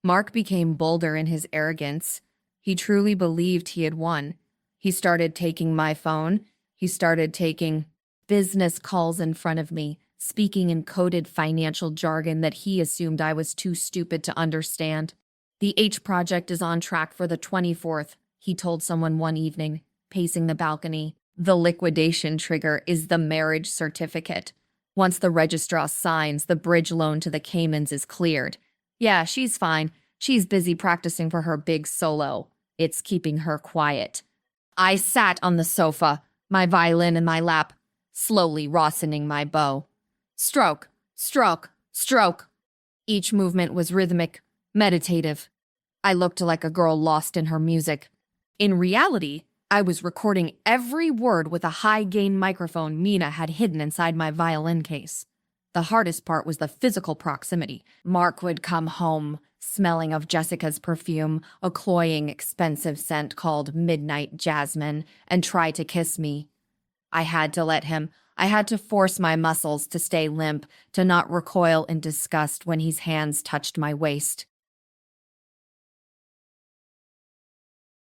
Mark became bolder in his arrogance. He truly believed he had won. He started taking my phone. He started taking business calls in front of me, speaking in coded financial jargon that he assumed I was too stupid to understand. The H project is on track for the 24th, he told someone one evening, pacing the balcony. The liquidation trigger is the marriage certificate. Once the registrar signs, the bridge loan to the Caymans is cleared. Yeah, she's fine. She's busy practicing for her big solo. It's keeping her quiet. I sat on the sofa, my violin in my lap, slowly rawsoning my bow. Stroke, stroke, stroke. Each movement was rhythmic, meditative. I looked like a girl lost in her music. In reality, I was recording every word with a high-gain microphone Mina had hidden inside my violin case. The hardest part was the physical proximity. Mark would come home, smelling of Jessica's perfume, a cloying, expensive scent called Midnight Jasmine, and try to kiss me. I had to let him. I had to force my muscles to stay limp, to not recoil in disgust when his hands touched my waist.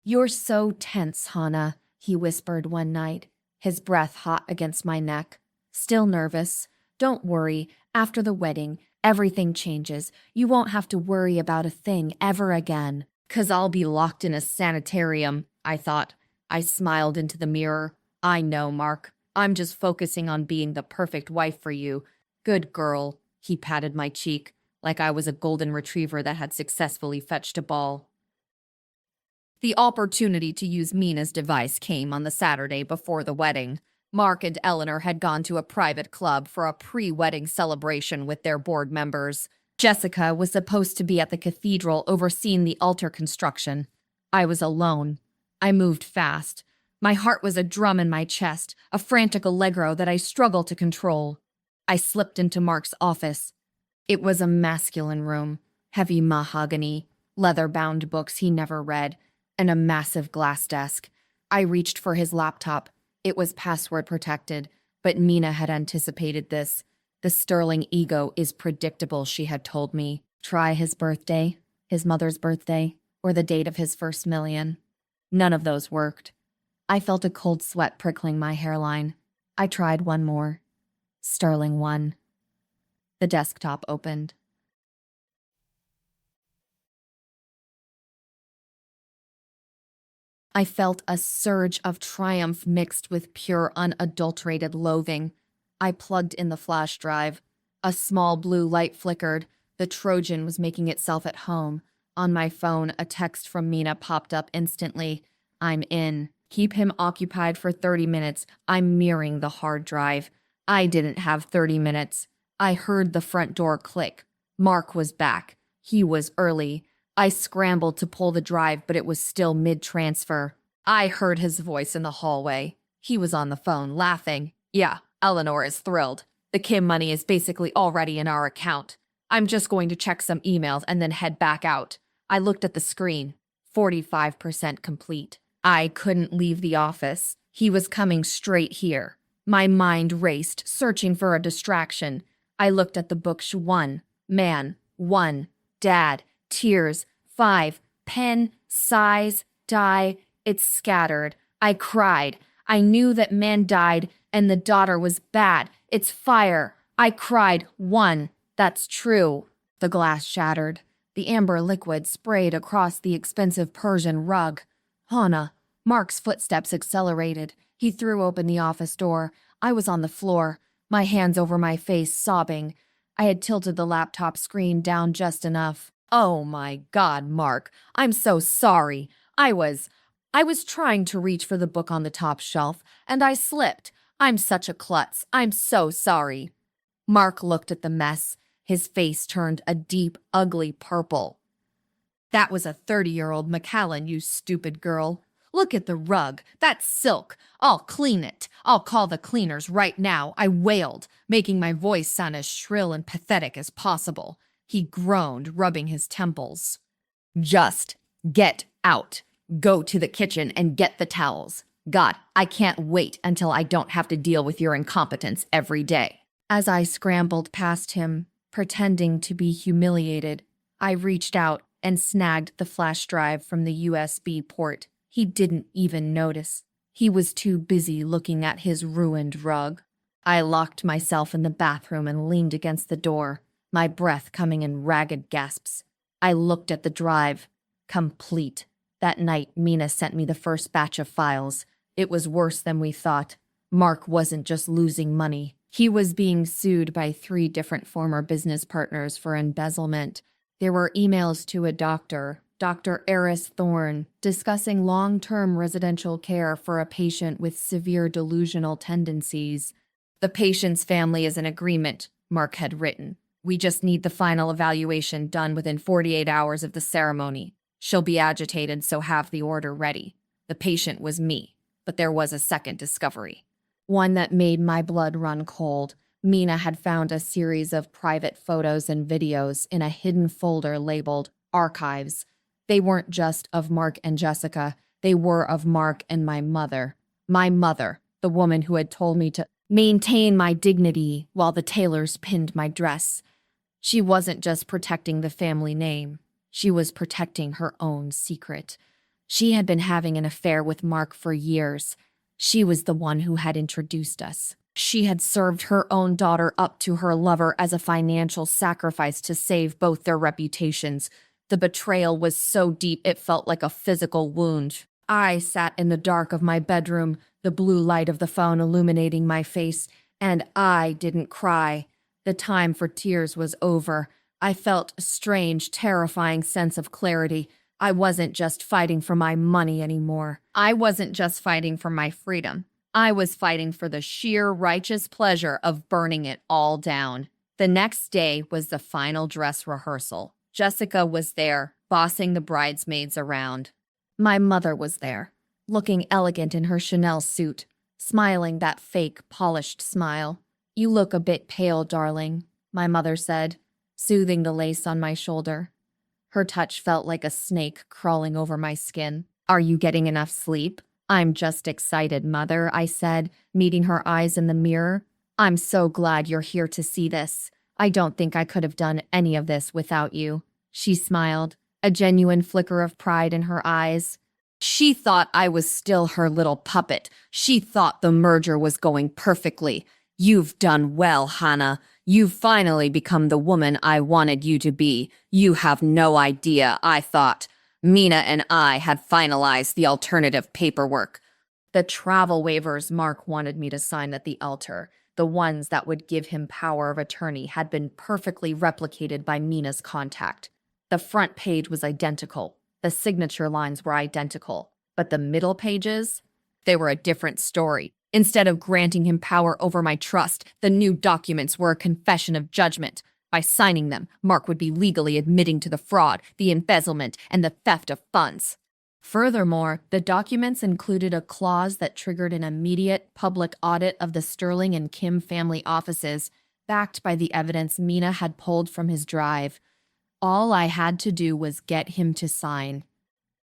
"You're so tense, Hannah," he whispered one night, his breath hot against my neck. "Still nervous? Don't worry. After the wedding, everything changes. You won't have to worry about a thing ever again." "'Cause I'll be locked in a sanitarium," I thought. I smiled into the mirror. "I know, Mark. I'm just focusing on being the perfect wife for you. Good girl." He patted my cheek, like I was a golden retriever that had successfully fetched a ball. The opportunity to use Mina's device came on the Saturday before the wedding. Mark and Eleanor had gone to a private club for a pre-wedding celebration with their board members. Jessica was supposed to be at the cathedral overseeing the altar construction. I was alone. I moved fast. My heart was a drum in my chest, a frantic allegro that I struggled to control. I slipped into Mark's office. It was a masculine room, heavy mahogany, leather-bound books he never read, and a massive glass desk. I reached for his laptop. It was password protected, but Mina had anticipated this. The sterling ego is predictable, she had told me. Try his birthday, his mother's birthday, or the date of his first million. None of those worked. I felt a cold sweat prickling my hairline. I tried one more. Sterling 1. The desktop opened. I felt a surge of triumph mixed with pure, unadulterated loathing. I plugged in the flash drive. A small blue light flickered. The Trojan was making itself at home. On my phone, a text from Mina popped up instantly. "I'm in. Keep him occupied for 30 minutes. I'm mirroring the hard drive." I didn't have 30 minutes. I heard the front door click. Mark was back. He was early. I scrambled to pull the drive, but it was still mid-transfer. I heard his voice in the hallway. He was on the phone, laughing. "Yeah, Eleanor is thrilled. The Kim money is basically already in our account. I'm just going to check some emails and then head back out." I looked at the screen. 45% complete. I couldn't leave the office. He was coming straight here. My mind raced, searching for a distraction. I looked at the books. 1. Man. 1. Dad. Tears. 5. Pen. Size. Die. It's scattered. I cried. I knew that man died and the daughter was bad. It's fire. I cried. 1. That's true. The glass shattered. The amber liquid sprayed across the expensive Persian rug. Hannah. Mark's footsteps accelerated. He threw open the office door. I was on the floor, my hands over my face, sobbing. I had tilted the laptop screen down just enough. "Oh my God, Mark. I'm so sorry. I was trying to reach for the book on the top shelf, and I slipped. I'm such a klutz. I'm so sorry." Mark looked at the mess. His face turned a deep, ugly purple. "That was a 30-year-old Macallan, you stupid girl. Look at the rug. That's silk. I'll clean it. I'll call the cleaners right now," I wailed, making my voice sound as shrill and pathetic as possible. He groaned, rubbing his temples. "Just get out. Go to the kitchen and get the towels. God, I can't wait until I don't have to deal with your incompetence every day." As I scrambled past him, pretending to be humiliated, I reached out and snagged the flash drive from the USB port. He didn't even notice. He was too busy looking at his ruined rug. I locked myself in the bathroom and leaned against the door, my breath coming in ragged gasps. I looked at the drive. Complete. That night, Mina sent me the first batch of files. It was worse than we thought. Mark wasn't just losing money. He was being sued by 3 different former business partners for embezzlement. There were emails to a doctor, Dr. Eris Thorne, discussing long-term residential care for a patient with severe delusional tendencies. The patient's family is in agreement, Mark had written. We just need the final evaluation done within 48 hours of the ceremony. She'll be agitated, so have the order ready. The patient was me, but there was a second discovery. One that made my blood run cold. Mina had found a series of private photos and videos in a hidden folder labeled Archives. They weren't just of Mark and Jessica, they were of Mark and my mother. My mother, the woman who had told me to maintain my dignity while the tailors pinned my dress. She wasn't just protecting the family name. She was protecting her own secret. She had been having an affair with Mark for years. She was the one who had introduced us. She had served her own daughter up to her lover as a financial sacrifice to save both their reputations. The betrayal was so deep it felt like a physical wound. I sat in the dark of my bedroom, the blue light of the phone illuminating my face, and I didn't cry. The time for tears was over. I felt a strange, terrifying sense of clarity. I wasn't just fighting for my money anymore. I wasn't just fighting for my freedom. I was fighting for the sheer righteous pleasure of burning it all down. The next day was the final dress rehearsal. Jessica was there, bossing the bridesmaids around. My mother was there, looking elegant in her Chanel suit, smiling that fake, polished smile. "You look a bit pale, darling," my mother said, soothing the lace on my shoulder. Her touch felt like a snake crawling over my skin. "Are you getting enough sleep?" "I'm just excited, Mother," I said, meeting her eyes in the mirror. "I'm so glad you're here to see this. I don't think I could have done any of this without you." She smiled, a genuine flicker of pride in her eyes. She thought I was still her little puppet. She thought the merger was going perfectly. "You've done well, Hannah. You've finally become the woman I wanted you to be. You have no idea," I thought. Mina and I had finalized the alternative paperwork. The travel waivers Mark wanted me to sign at the altar, the ones that would give him power of attorney, had been perfectly replicated by Mina's contact. The front page was identical. The signature lines were identical. But the middle pages? They were a different story. Instead of granting him power over my trust, the new documents were a confession of judgment. By signing them, Mark would be legally admitting to the fraud, the embezzlement, and the theft of funds. Furthermore, the documents included a clause that triggered an immediate public audit of the Sterling and Kim family offices, backed by the evidence Mina had pulled from his drive. All I had to do was get him to sign.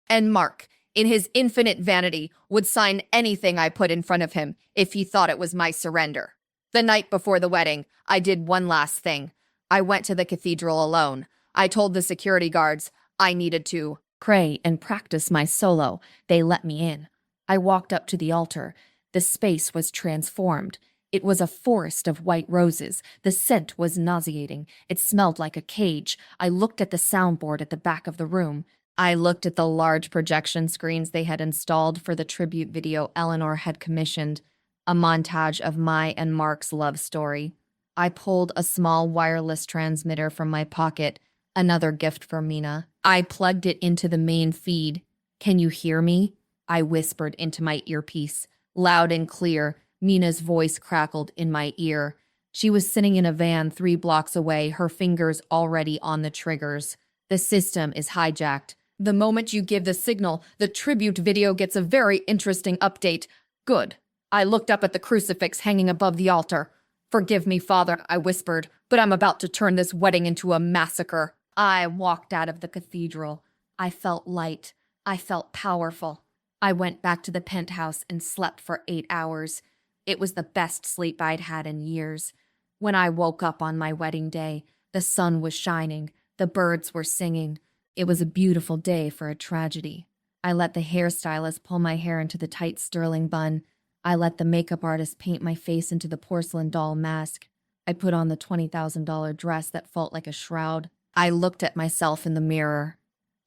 And Mark, in his infinite vanity, would sign anything I put in front of him if he thought it was my surrender. The night before the wedding, I did one last thing. I went to the cathedral alone. I told the security guards I needed to pray and practice my solo. They let me in. I walked up to the altar. The space was transformed. It was a forest of white roses. The scent was nauseating. It smelled like a cage. I looked at the soundboard at the back of the room. I looked at the large projection screens they had installed for the tribute video Eleanor had commissioned, a montage of my and Mark's love story. I pulled a small wireless transmitter from my pocket, another gift from Mina. I plugged it into the main feed. "Can you hear me?" I whispered into my earpiece. Loud and clear, Mina's voice crackled in my ear. She was sitting in a van 3 blocks away, her fingers already on the triggers. "The system is hijacked. The moment you give the signal, the tribute video gets a very interesting update." "Good." I looked up at the crucifix hanging above the altar. "Forgive me, Father," I whispered, "but I'm about to turn this wedding into a massacre." I walked out of the cathedral. I felt light. I felt powerful. I went back to the penthouse and slept for 8 hours. It was the best sleep I'd had in years. When I woke up on my wedding day, the sun was shining, the birds were singing. It was a beautiful day for a tragedy. I let the hairstylist pull my hair into the tight sterling bun. I let the makeup artist paint my face into the porcelain doll mask. I put on the $20,000 dress that felt like a shroud. I looked at myself in the mirror.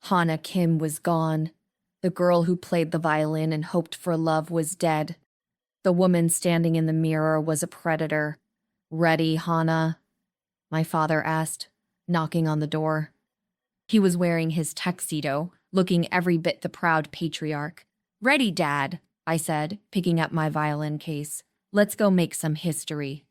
Hana Kim was gone. The girl who played the violin and hoped for love was dead. The woman standing in the mirror was a predator. "Ready, Hana?" my father asked, knocking on the door. He was wearing his tuxedo, looking every bit the proud patriarch. "Ready, Dad," I said, picking up my violin case. "Let's go make some history."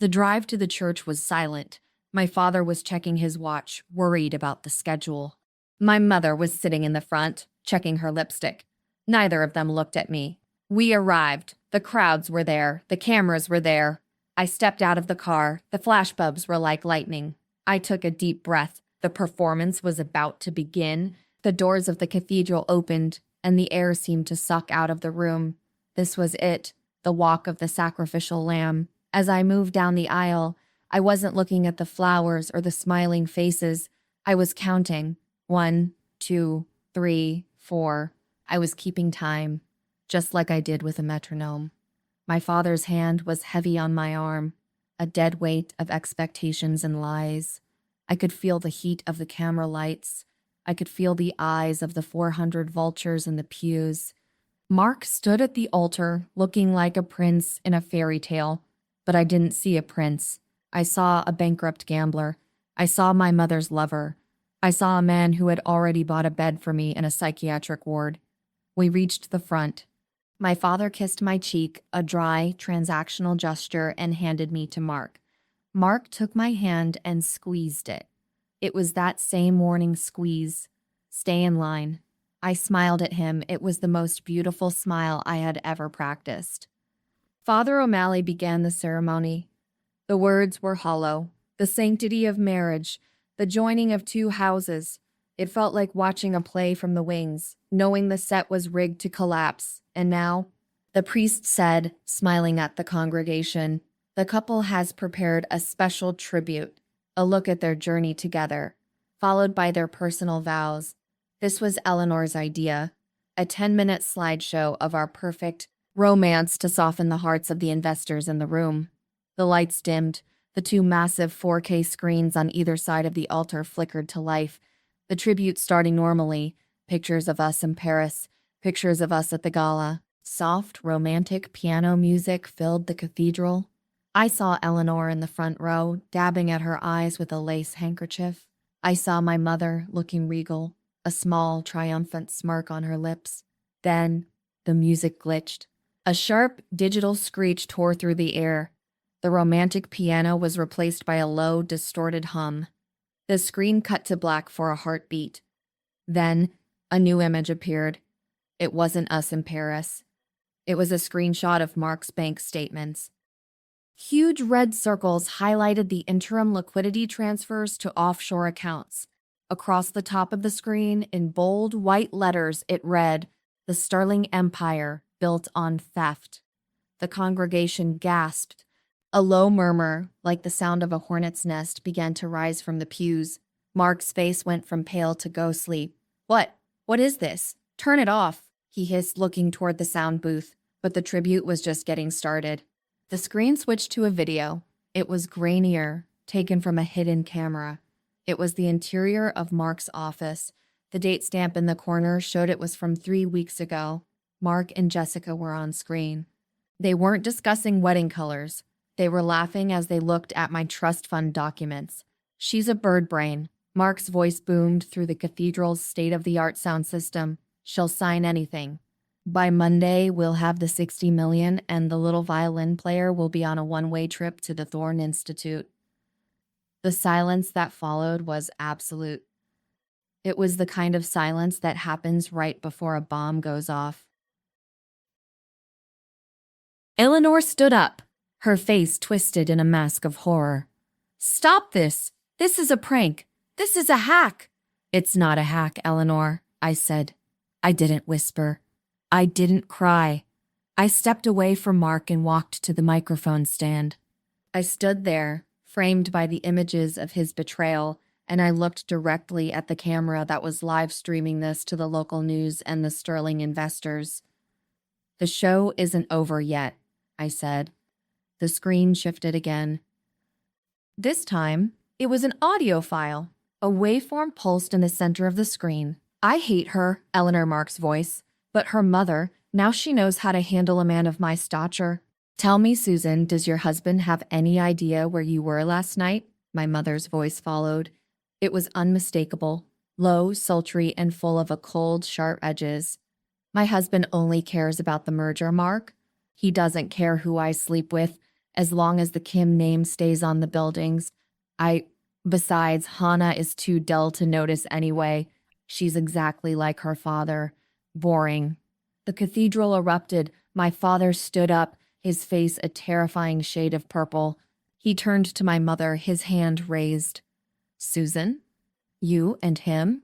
The drive to the church was silent. My father was checking his watch, worried about the schedule. My mother was sitting in the front, checking her lipstick. Neither of them looked at me. We arrived. The crowds were there. The cameras were there. I stepped out of the car. The flashbulbs were like lightning. I took a deep breath. The performance was about to begin. The doors of the cathedral opened, and the air seemed to suck out of the room. This was it, the walk of the sacrificial lamb. As I moved down the aisle, I wasn't looking at the flowers or the smiling faces. I was counting. 1, 2, 3, 4. I was keeping time, just like I did with a metronome. My father's hand was heavy on my arm, a dead weight of expectations and lies. I could feel the heat of the camera lights. I could feel the eyes of the 400 vultures in the pews. Mark stood at the altar, looking like a prince in a fairy tale, but I didn't see a prince. I saw a bankrupt gambler. I saw my mother's lover. I saw a man who had already bought a bed for me in a psychiatric ward. We reached the front. My father kissed my cheek, a dry, transactional gesture, and handed me to Mark. Mark took my hand and squeezed it. It was that same morning squeeze. "Stay in line." I smiled at him. It was the most beautiful smile I had ever practiced. Father O'Malley began the ceremony. The words were hollow. The sanctity of marriage, the joining of two houses. It felt like watching a play from the wings, knowing the set was rigged to collapse. And now, the priest said, smiling at the congregation, "The couple has prepared a special tribute, a look at their journey together, followed by their personal vows. This was Eleanor's idea, a 10-minute slideshow of our perfect romance to soften the hearts of the investors in the room." The lights dimmed. The two massive 4K screens on either side of the altar flickered to life. The tribute starting normally, pictures of us in Paris, pictures of us at the gala. Soft, romantic piano music filled the cathedral. I saw Eleanor in the front row, dabbing at her eyes with a lace handkerchief. I saw my mother, looking regal, a small, triumphant smirk on her lips. Then, the music glitched. A sharp, digital screech tore through the air. The romantic piano was replaced by a low, distorted hum. The screen cut to black for a heartbeat. Then, a new image appeared. It wasn't us in Paris. It was a screenshot of Mark's bank statements. Huge red circles highlighted the interim liquidity transfers to offshore accounts. Across the top of the screen, in bold white letters, it read, "The Sterling Empire, built on theft." The congregation gasped. A low murmur, like the sound of a hornet's nest, began to rise from the pews. Mark's face went from pale to ghostly. What? What is this? Turn it off," he hissed, looking toward the sound booth. But the tribute was just getting started. The screen switched to a video. It was grainier, taken from a hidden camera. It was the interior of Mark's office. The date stamp in the corner showed it was from 3 weeks ago. Mark and Jessica were on screen. They weren't discussing wedding colors. They were laughing as they looked at my trust fund documents. "She's a bird brain." Mark's voice boomed through the cathedral's state-of-the-art sound system. "She'll sign anything. By Monday, we'll have the 60 million and the little violin player will be on a one-way trip to the Thorne Institute." The silence that followed was absolute. It was the kind of silence that happens right before a bomb goes off. Eleanor stood up, her face twisted in a mask of horror. "Stop this! This is a prank! This is a hack!" "It's not a hack, Eleanor," I said. I didn't whisper. I didn't cry. I stepped away from Mark and walked to the microphone stand. I stood there, framed by the images of his betrayal, and I looked directly at the camera that was live streaming this to the local news and the Sterling investors. "The show isn't over yet," I said. The screen shifted again. This time, it was an audio file, a waveform pulsed in the center of the screen. "I hate her," Eleanor Mark's voice, "but her mother, now she knows how to handle a man of my stature." "Tell me, Susan, does your husband have any idea where you were last night?" My mother's voice followed. It was unmistakable, low, sultry, and full of a cold, sharp edges. "My husband only cares about the merger, Mark. He doesn't care who I sleep with, as long as the Kim name stays on the buildings. Besides, Hannah is too dull to notice anyway. She's exactly like her father. Boring." The cathedral erupted. My father stood up, his face a terrifying shade of purple. He turned to my mother, his hand raised. "Susan? You and him?"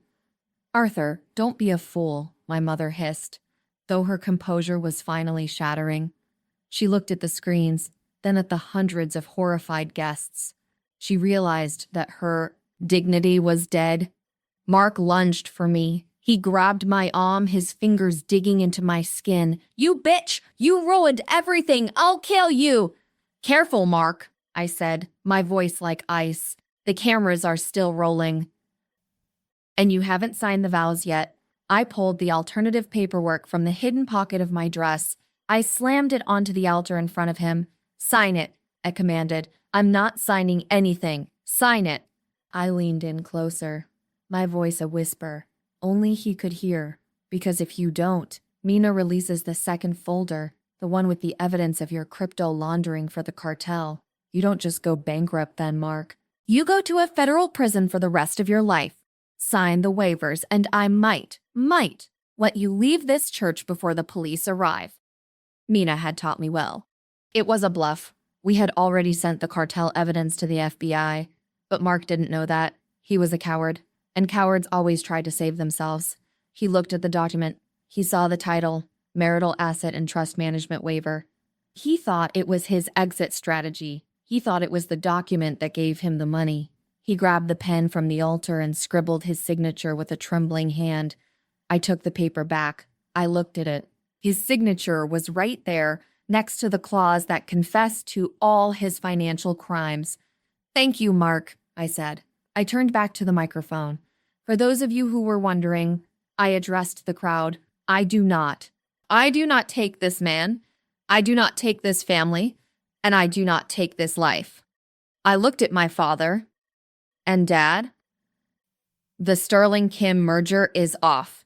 "Arthur, don't be a fool," my mother hissed, though her composure was finally shattering. She looked at the screens, then at the hundreds of horrified guests. She realized that her dignity was dead. Mark lunged for me. He grabbed my arm, his fingers digging into my skin. "You bitch! You ruined everything! I'll kill you!" "Careful, Mark," I said, my voice like ice. "The cameras are still rolling." "And you haven't signed the vows yet." I pulled the alternative paperwork from the hidden pocket of my dress. I slammed it onto the altar in front of him. "Sign it," I commanded. "I'm not signing anything. Sign it." I leaned in closer, my voice a whisper. Only he could hear. "Because if you don't, Mina releases the second folder, the one with the evidence of your crypto laundering for the cartel. You don't just go bankrupt then, Mark. You go to a federal prison for the rest of your life. Sign the waivers, and I might let you leave this church before the police arrive." Mina had taught me well. It was a bluff. We had already sent the cartel evidence to the FBI, but Mark didn't know that. He was a coward, and cowards always try to save themselves. He looked at the document. He saw the title, Marital Asset and Trust Management Waiver. He thought it was his exit strategy. He thought it was the document that gave him the money. He grabbed the pen from the altar and scribbled his signature with a trembling hand. I took the paper back. I looked at it. His signature was right there, next to the clause that confessed to all his financial crimes. "Thank you, Mark," I said. I turned back to the microphone. "For those of you who were wondering," I addressed the crowd, I do not take this man. I do not take this family. And I do not take this life." I looked at my father and Dad. "The Sterling Kim merger is off.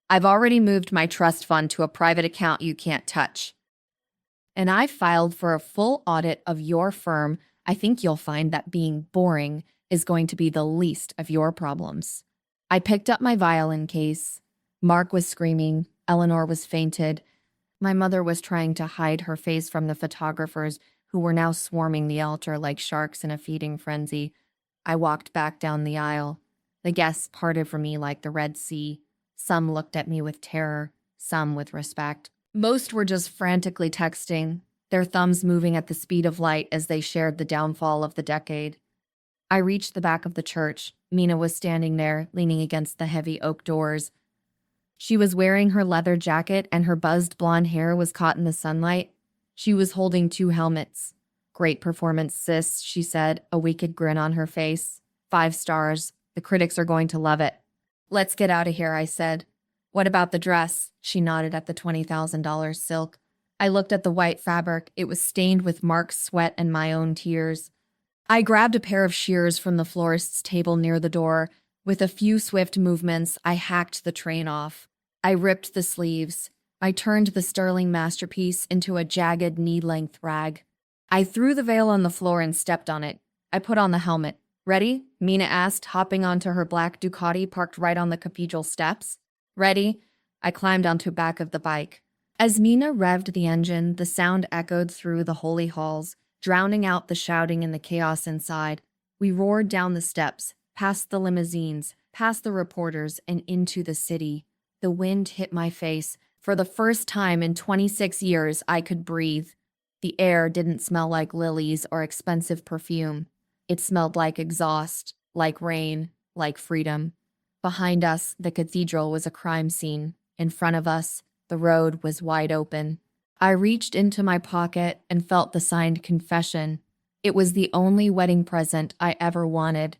I've already moved my trust fund to a private account you can't touch. And I filed for a full audit of your firm. I think you'll find that being boring is going to be the least of your problems." I picked up my violin case. Mark was screaming. Eleanor was fainted. My mother was trying to hide her face from the photographers who were now swarming the altar like sharks in a feeding frenzy. I walked back down the aisle. The guests parted from me like the Red Sea. Some looked at me with terror, some with respect. Most were just frantically texting, their thumbs moving at the speed of light as they shared the downfall of the decade. I reached the back of the church. Mina was standing there, leaning against the heavy oak doors. She was wearing her leather jacket and her buzzed blonde hair was caught in the sunlight. She was holding 2 helmets. "Great performance, sis," she said, a wicked grin on her face. 5 stars. The critics are going to love it." "Let's get out of here," I said. "What about the dress?" She nodded at the $20,000 silk. I looked at the white fabric. It was stained with Mark's sweat and my own tears. I grabbed a pair of shears from the florist's table near the door. With a few swift movements, I hacked the train off. I ripped the sleeves. I turned the sterling masterpiece into a jagged knee-length rag. I threw the veil on the floor and stepped on it. I put on the helmet. "Ready?" Mina asked, hopping onto her black Ducati parked right on the cathedral steps. "Ready?" I climbed onto the back of the bike. As Mina revved the engine, the sound echoed through the holy halls, drowning out the shouting and the chaos inside. We roared down the steps, past the limousines, past the reporters, and into the city. The wind hit my face. For the first time in 26 years, I could breathe. The air didn't smell like lilies or expensive perfume. It smelled like exhaust, like rain, like freedom. Behind us, the cathedral was a crime scene. In front of us, the road was wide open. I reached into my pocket and felt the signed confession. It was the only wedding present I ever wanted.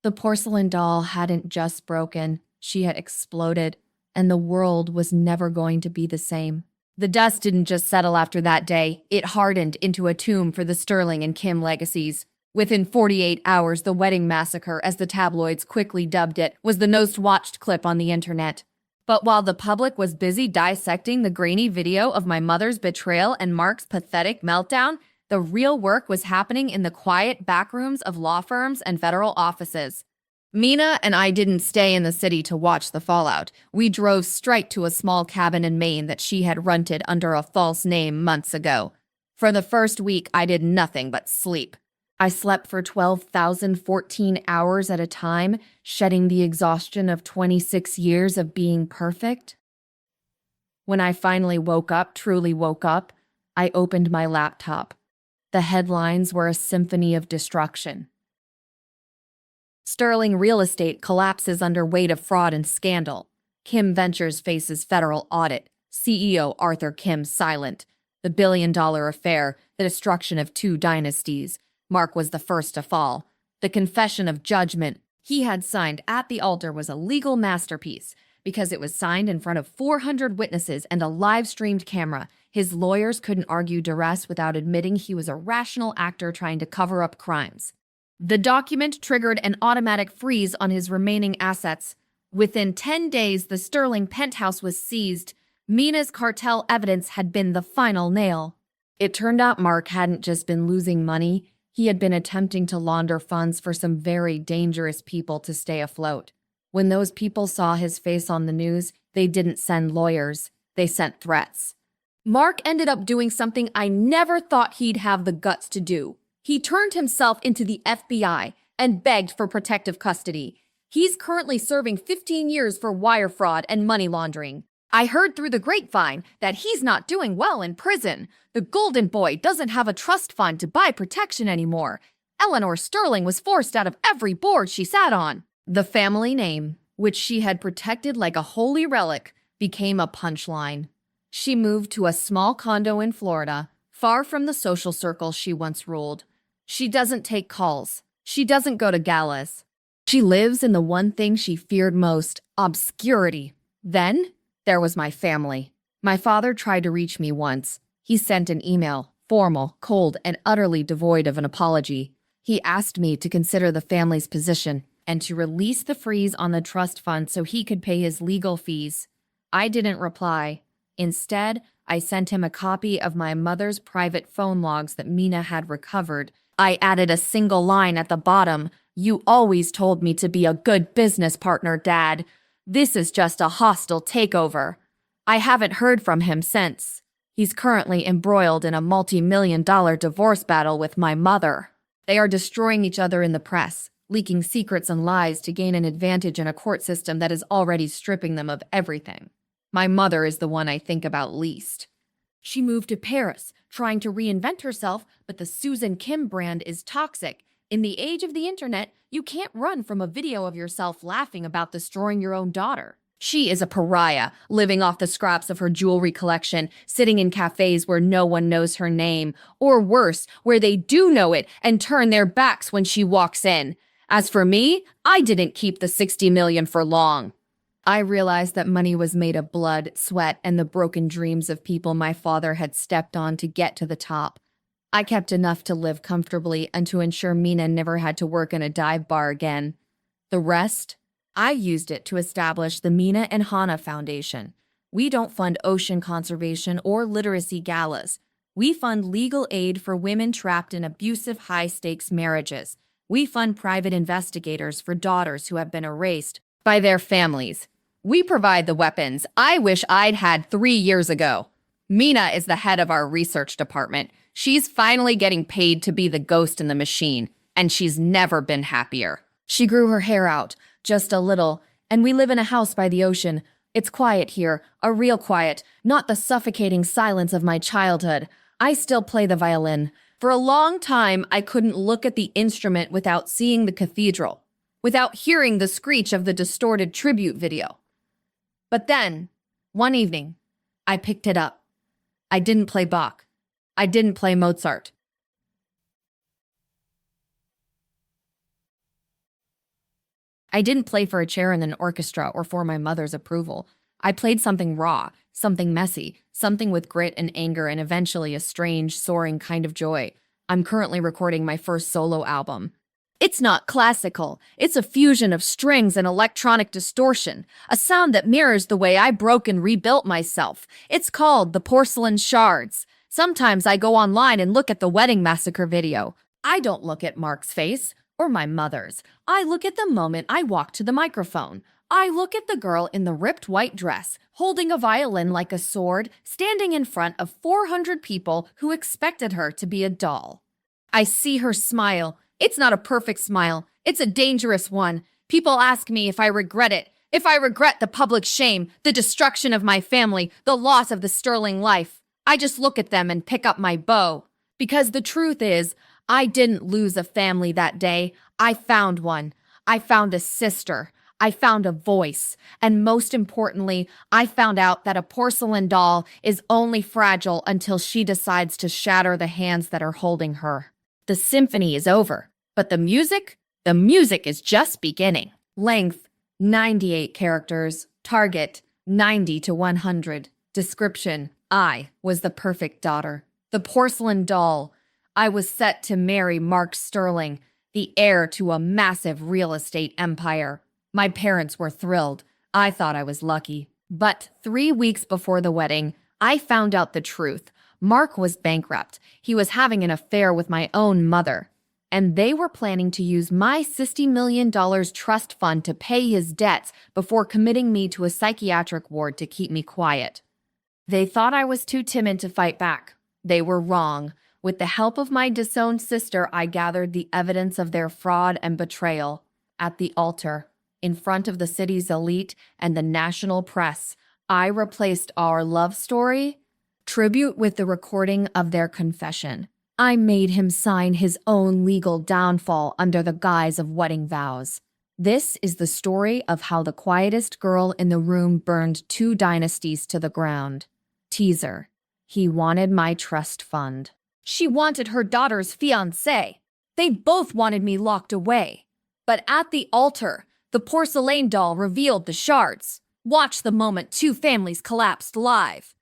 The porcelain doll hadn't just broken, she had exploded, and the world was never going to be the same. The dust didn't just settle after that day, it hardened into a tomb for the Sterling and Kim legacies. Within 48 hours, the wedding massacre, as the tabloids quickly dubbed it, was the most watched clip on the internet. But while the public was busy dissecting the grainy video of my mother's betrayal and Mark's pathetic meltdown, the real work was happening in the quiet backrooms of law firms and federal offices. Mina and I didn't stay in the city to watch the fallout. We drove straight to a small cabin in Maine that she had rented under a false name months ago. For the first week, I did nothing but sleep. I slept for 12,014 hours at a time, shedding the exhaustion of 26 years of being perfect. When I finally truly woke up, I opened my laptop. The headlines were a symphony of destruction. Sterling Real Estate collapses under weight of fraud and scandal. Kim Ventures faces federal audit. CEO Arthur Kim silent. The billion-dollar affair, the destruction of 2 dynasties. Mark was the first to fall. The confession of judgment he had signed at the altar was a legal masterpiece. Because it was signed in front of 400 witnesses and a live-streamed camera, his lawyers couldn't argue duress without admitting he was a rational actor trying to cover up crimes. The document triggered an automatic freeze on his remaining assets. Within 10 days, the Sterling penthouse was seized. Mina's cartel evidence had been the final nail. It turned out Mark hadn't just been losing money, he had been attempting to launder funds for some very dangerous people to stay afloat. When those people saw his face on the news, they didn't send lawyers, they sent threats. Mark ended up doing something I never thought he'd have the guts to do. He turned himself into the FBI and begged for protective custody. He's currently serving 15 years for wire fraud and money laundering. I heard through the grapevine that he's not doing well in prison. The Golden Boy doesn't have a trust fund to buy protection anymore. Eleanor Sterling was forced out of every board she sat on. The family name, which she had protected like a holy relic, became a punchline. She moved to a small condo in Florida, far from the social circle she once ruled. She doesn't take calls. She doesn't go to galas. She lives in the one thing she feared most, obscurity. Then, there was my family. My father tried to reach me once. He sent an email, formal, cold, and utterly devoid of an apology. He asked me to consider the family's position and to release the freeze on the trust fund so he could pay his legal fees. I didn't reply. Instead, I sent him a copy of my mother's private phone logs that Mina had recovered. I added a single line at the bottom. "You always told me to be a good business partner, Dad. This is just a hostile takeover." I haven't heard from him since. He's currently embroiled in a multi-million-dollar divorce battle with my mother. They are destroying each other in the press, leaking secrets and lies to gain an advantage in a court system that is already stripping them of everything. My mother is the one I think about least. She moved to Paris, trying to reinvent herself, but the Susan Kim brand is toxic. In the age of the internet, you can't run from a video of yourself laughing about destroying your own daughter. She is a pariah, living off the scraps of her jewelry collection, sitting in cafes where no one knows her name, or worse, where they do know it and turn their backs when she walks in. As for me, I didn't keep the $60 million for long. I realized that money was made of blood, sweat, and the broken dreams of people my father had stepped on to get to the top. I kept enough to live comfortably and to ensure Mina never had to work in a dive bar again. The rest? I used it to establish the Mina and Hana Foundation. We don't fund ocean conservation or literacy galas. We fund legal aid for women trapped in abusive high-stakes marriages. We fund private investigators for daughters who have been erased by their families. We provide the weapons I wish I'd had 3 years ago. Mina is the head of our research department. She's finally getting paid to be the ghost in the machine, and she's never been happier. She grew her hair out, just a little, and we live in a house by the ocean. It's quiet here, a real quiet, not the suffocating silence of my childhood. I still play the violin. For a long time, I couldn't look at the instrument without seeing the cathedral. without hearing the screech of the distorted tribute video. But then, one evening, I picked it up. I didn't play Bach. I didn't play Mozart. I didn't play for a chair in an orchestra or for my mother's approval. I played something raw, something messy, something with grit and anger and eventually a strange, soaring kind of joy. I'm currently recording my first solo album. It's not classical. It's a fusion of strings and electronic distortion, a sound that mirrors the way I broke and rebuilt myself. It's called the Porcelain Shards. Sometimes I go online and look at the Wedding Massacre video. I don't look at Mark's face or my mother's. I look at the moment I walk to the microphone. I look at the girl in the ripped white dress, holding a violin like a sword, standing in front of 400 people who expected her to be a doll. I see her smile. It's not a perfect smile. It's a dangerous one. People ask me if I regret it, if I regret the public shame, the destruction of my family, the loss of the sterling life. I just look at them and pick up my bow. Because the truth is, I didn't lose a family that day. I found one. I found a sister. I found a voice. And most importantly, I found out that a porcelain doll is only fragile until she decides to shatter the hands that are holding her. The symphony is over, but the music is just beginning. Length, 98 characters. Target, 90 to 100. Description, I was the perfect daughter. The porcelain doll. I was set to marry Mark Sterling, the heir to a massive real estate empire. My parents were thrilled. I thought I was lucky. But 3 weeks before the wedding, I found out the truth. Mark was bankrupt. He was having an affair with my own mother. And they were planning to use my $60 million trust fund to pay his debts before committing me to a psychiatric ward to keep me quiet. They thought I was too timid to fight back. They were wrong. With the help of my disowned sister, I gathered the evidence of their fraud and betrayal. At the altar, in front of the city's elite and the national press, I replaced our love story tribute with the recording of their confession. I made him sign his own legal downfall under the guise of wedding vows. This is the story of how the quietest girl in the room burned 2 dynasties to the ground. Teaser. He wanted my trust fund. She wanted her daughter's fiancé. They both wanted me locked away. But at the altar, the porcelain doll revealed the shards. Watch the moment 2 families collapsed live.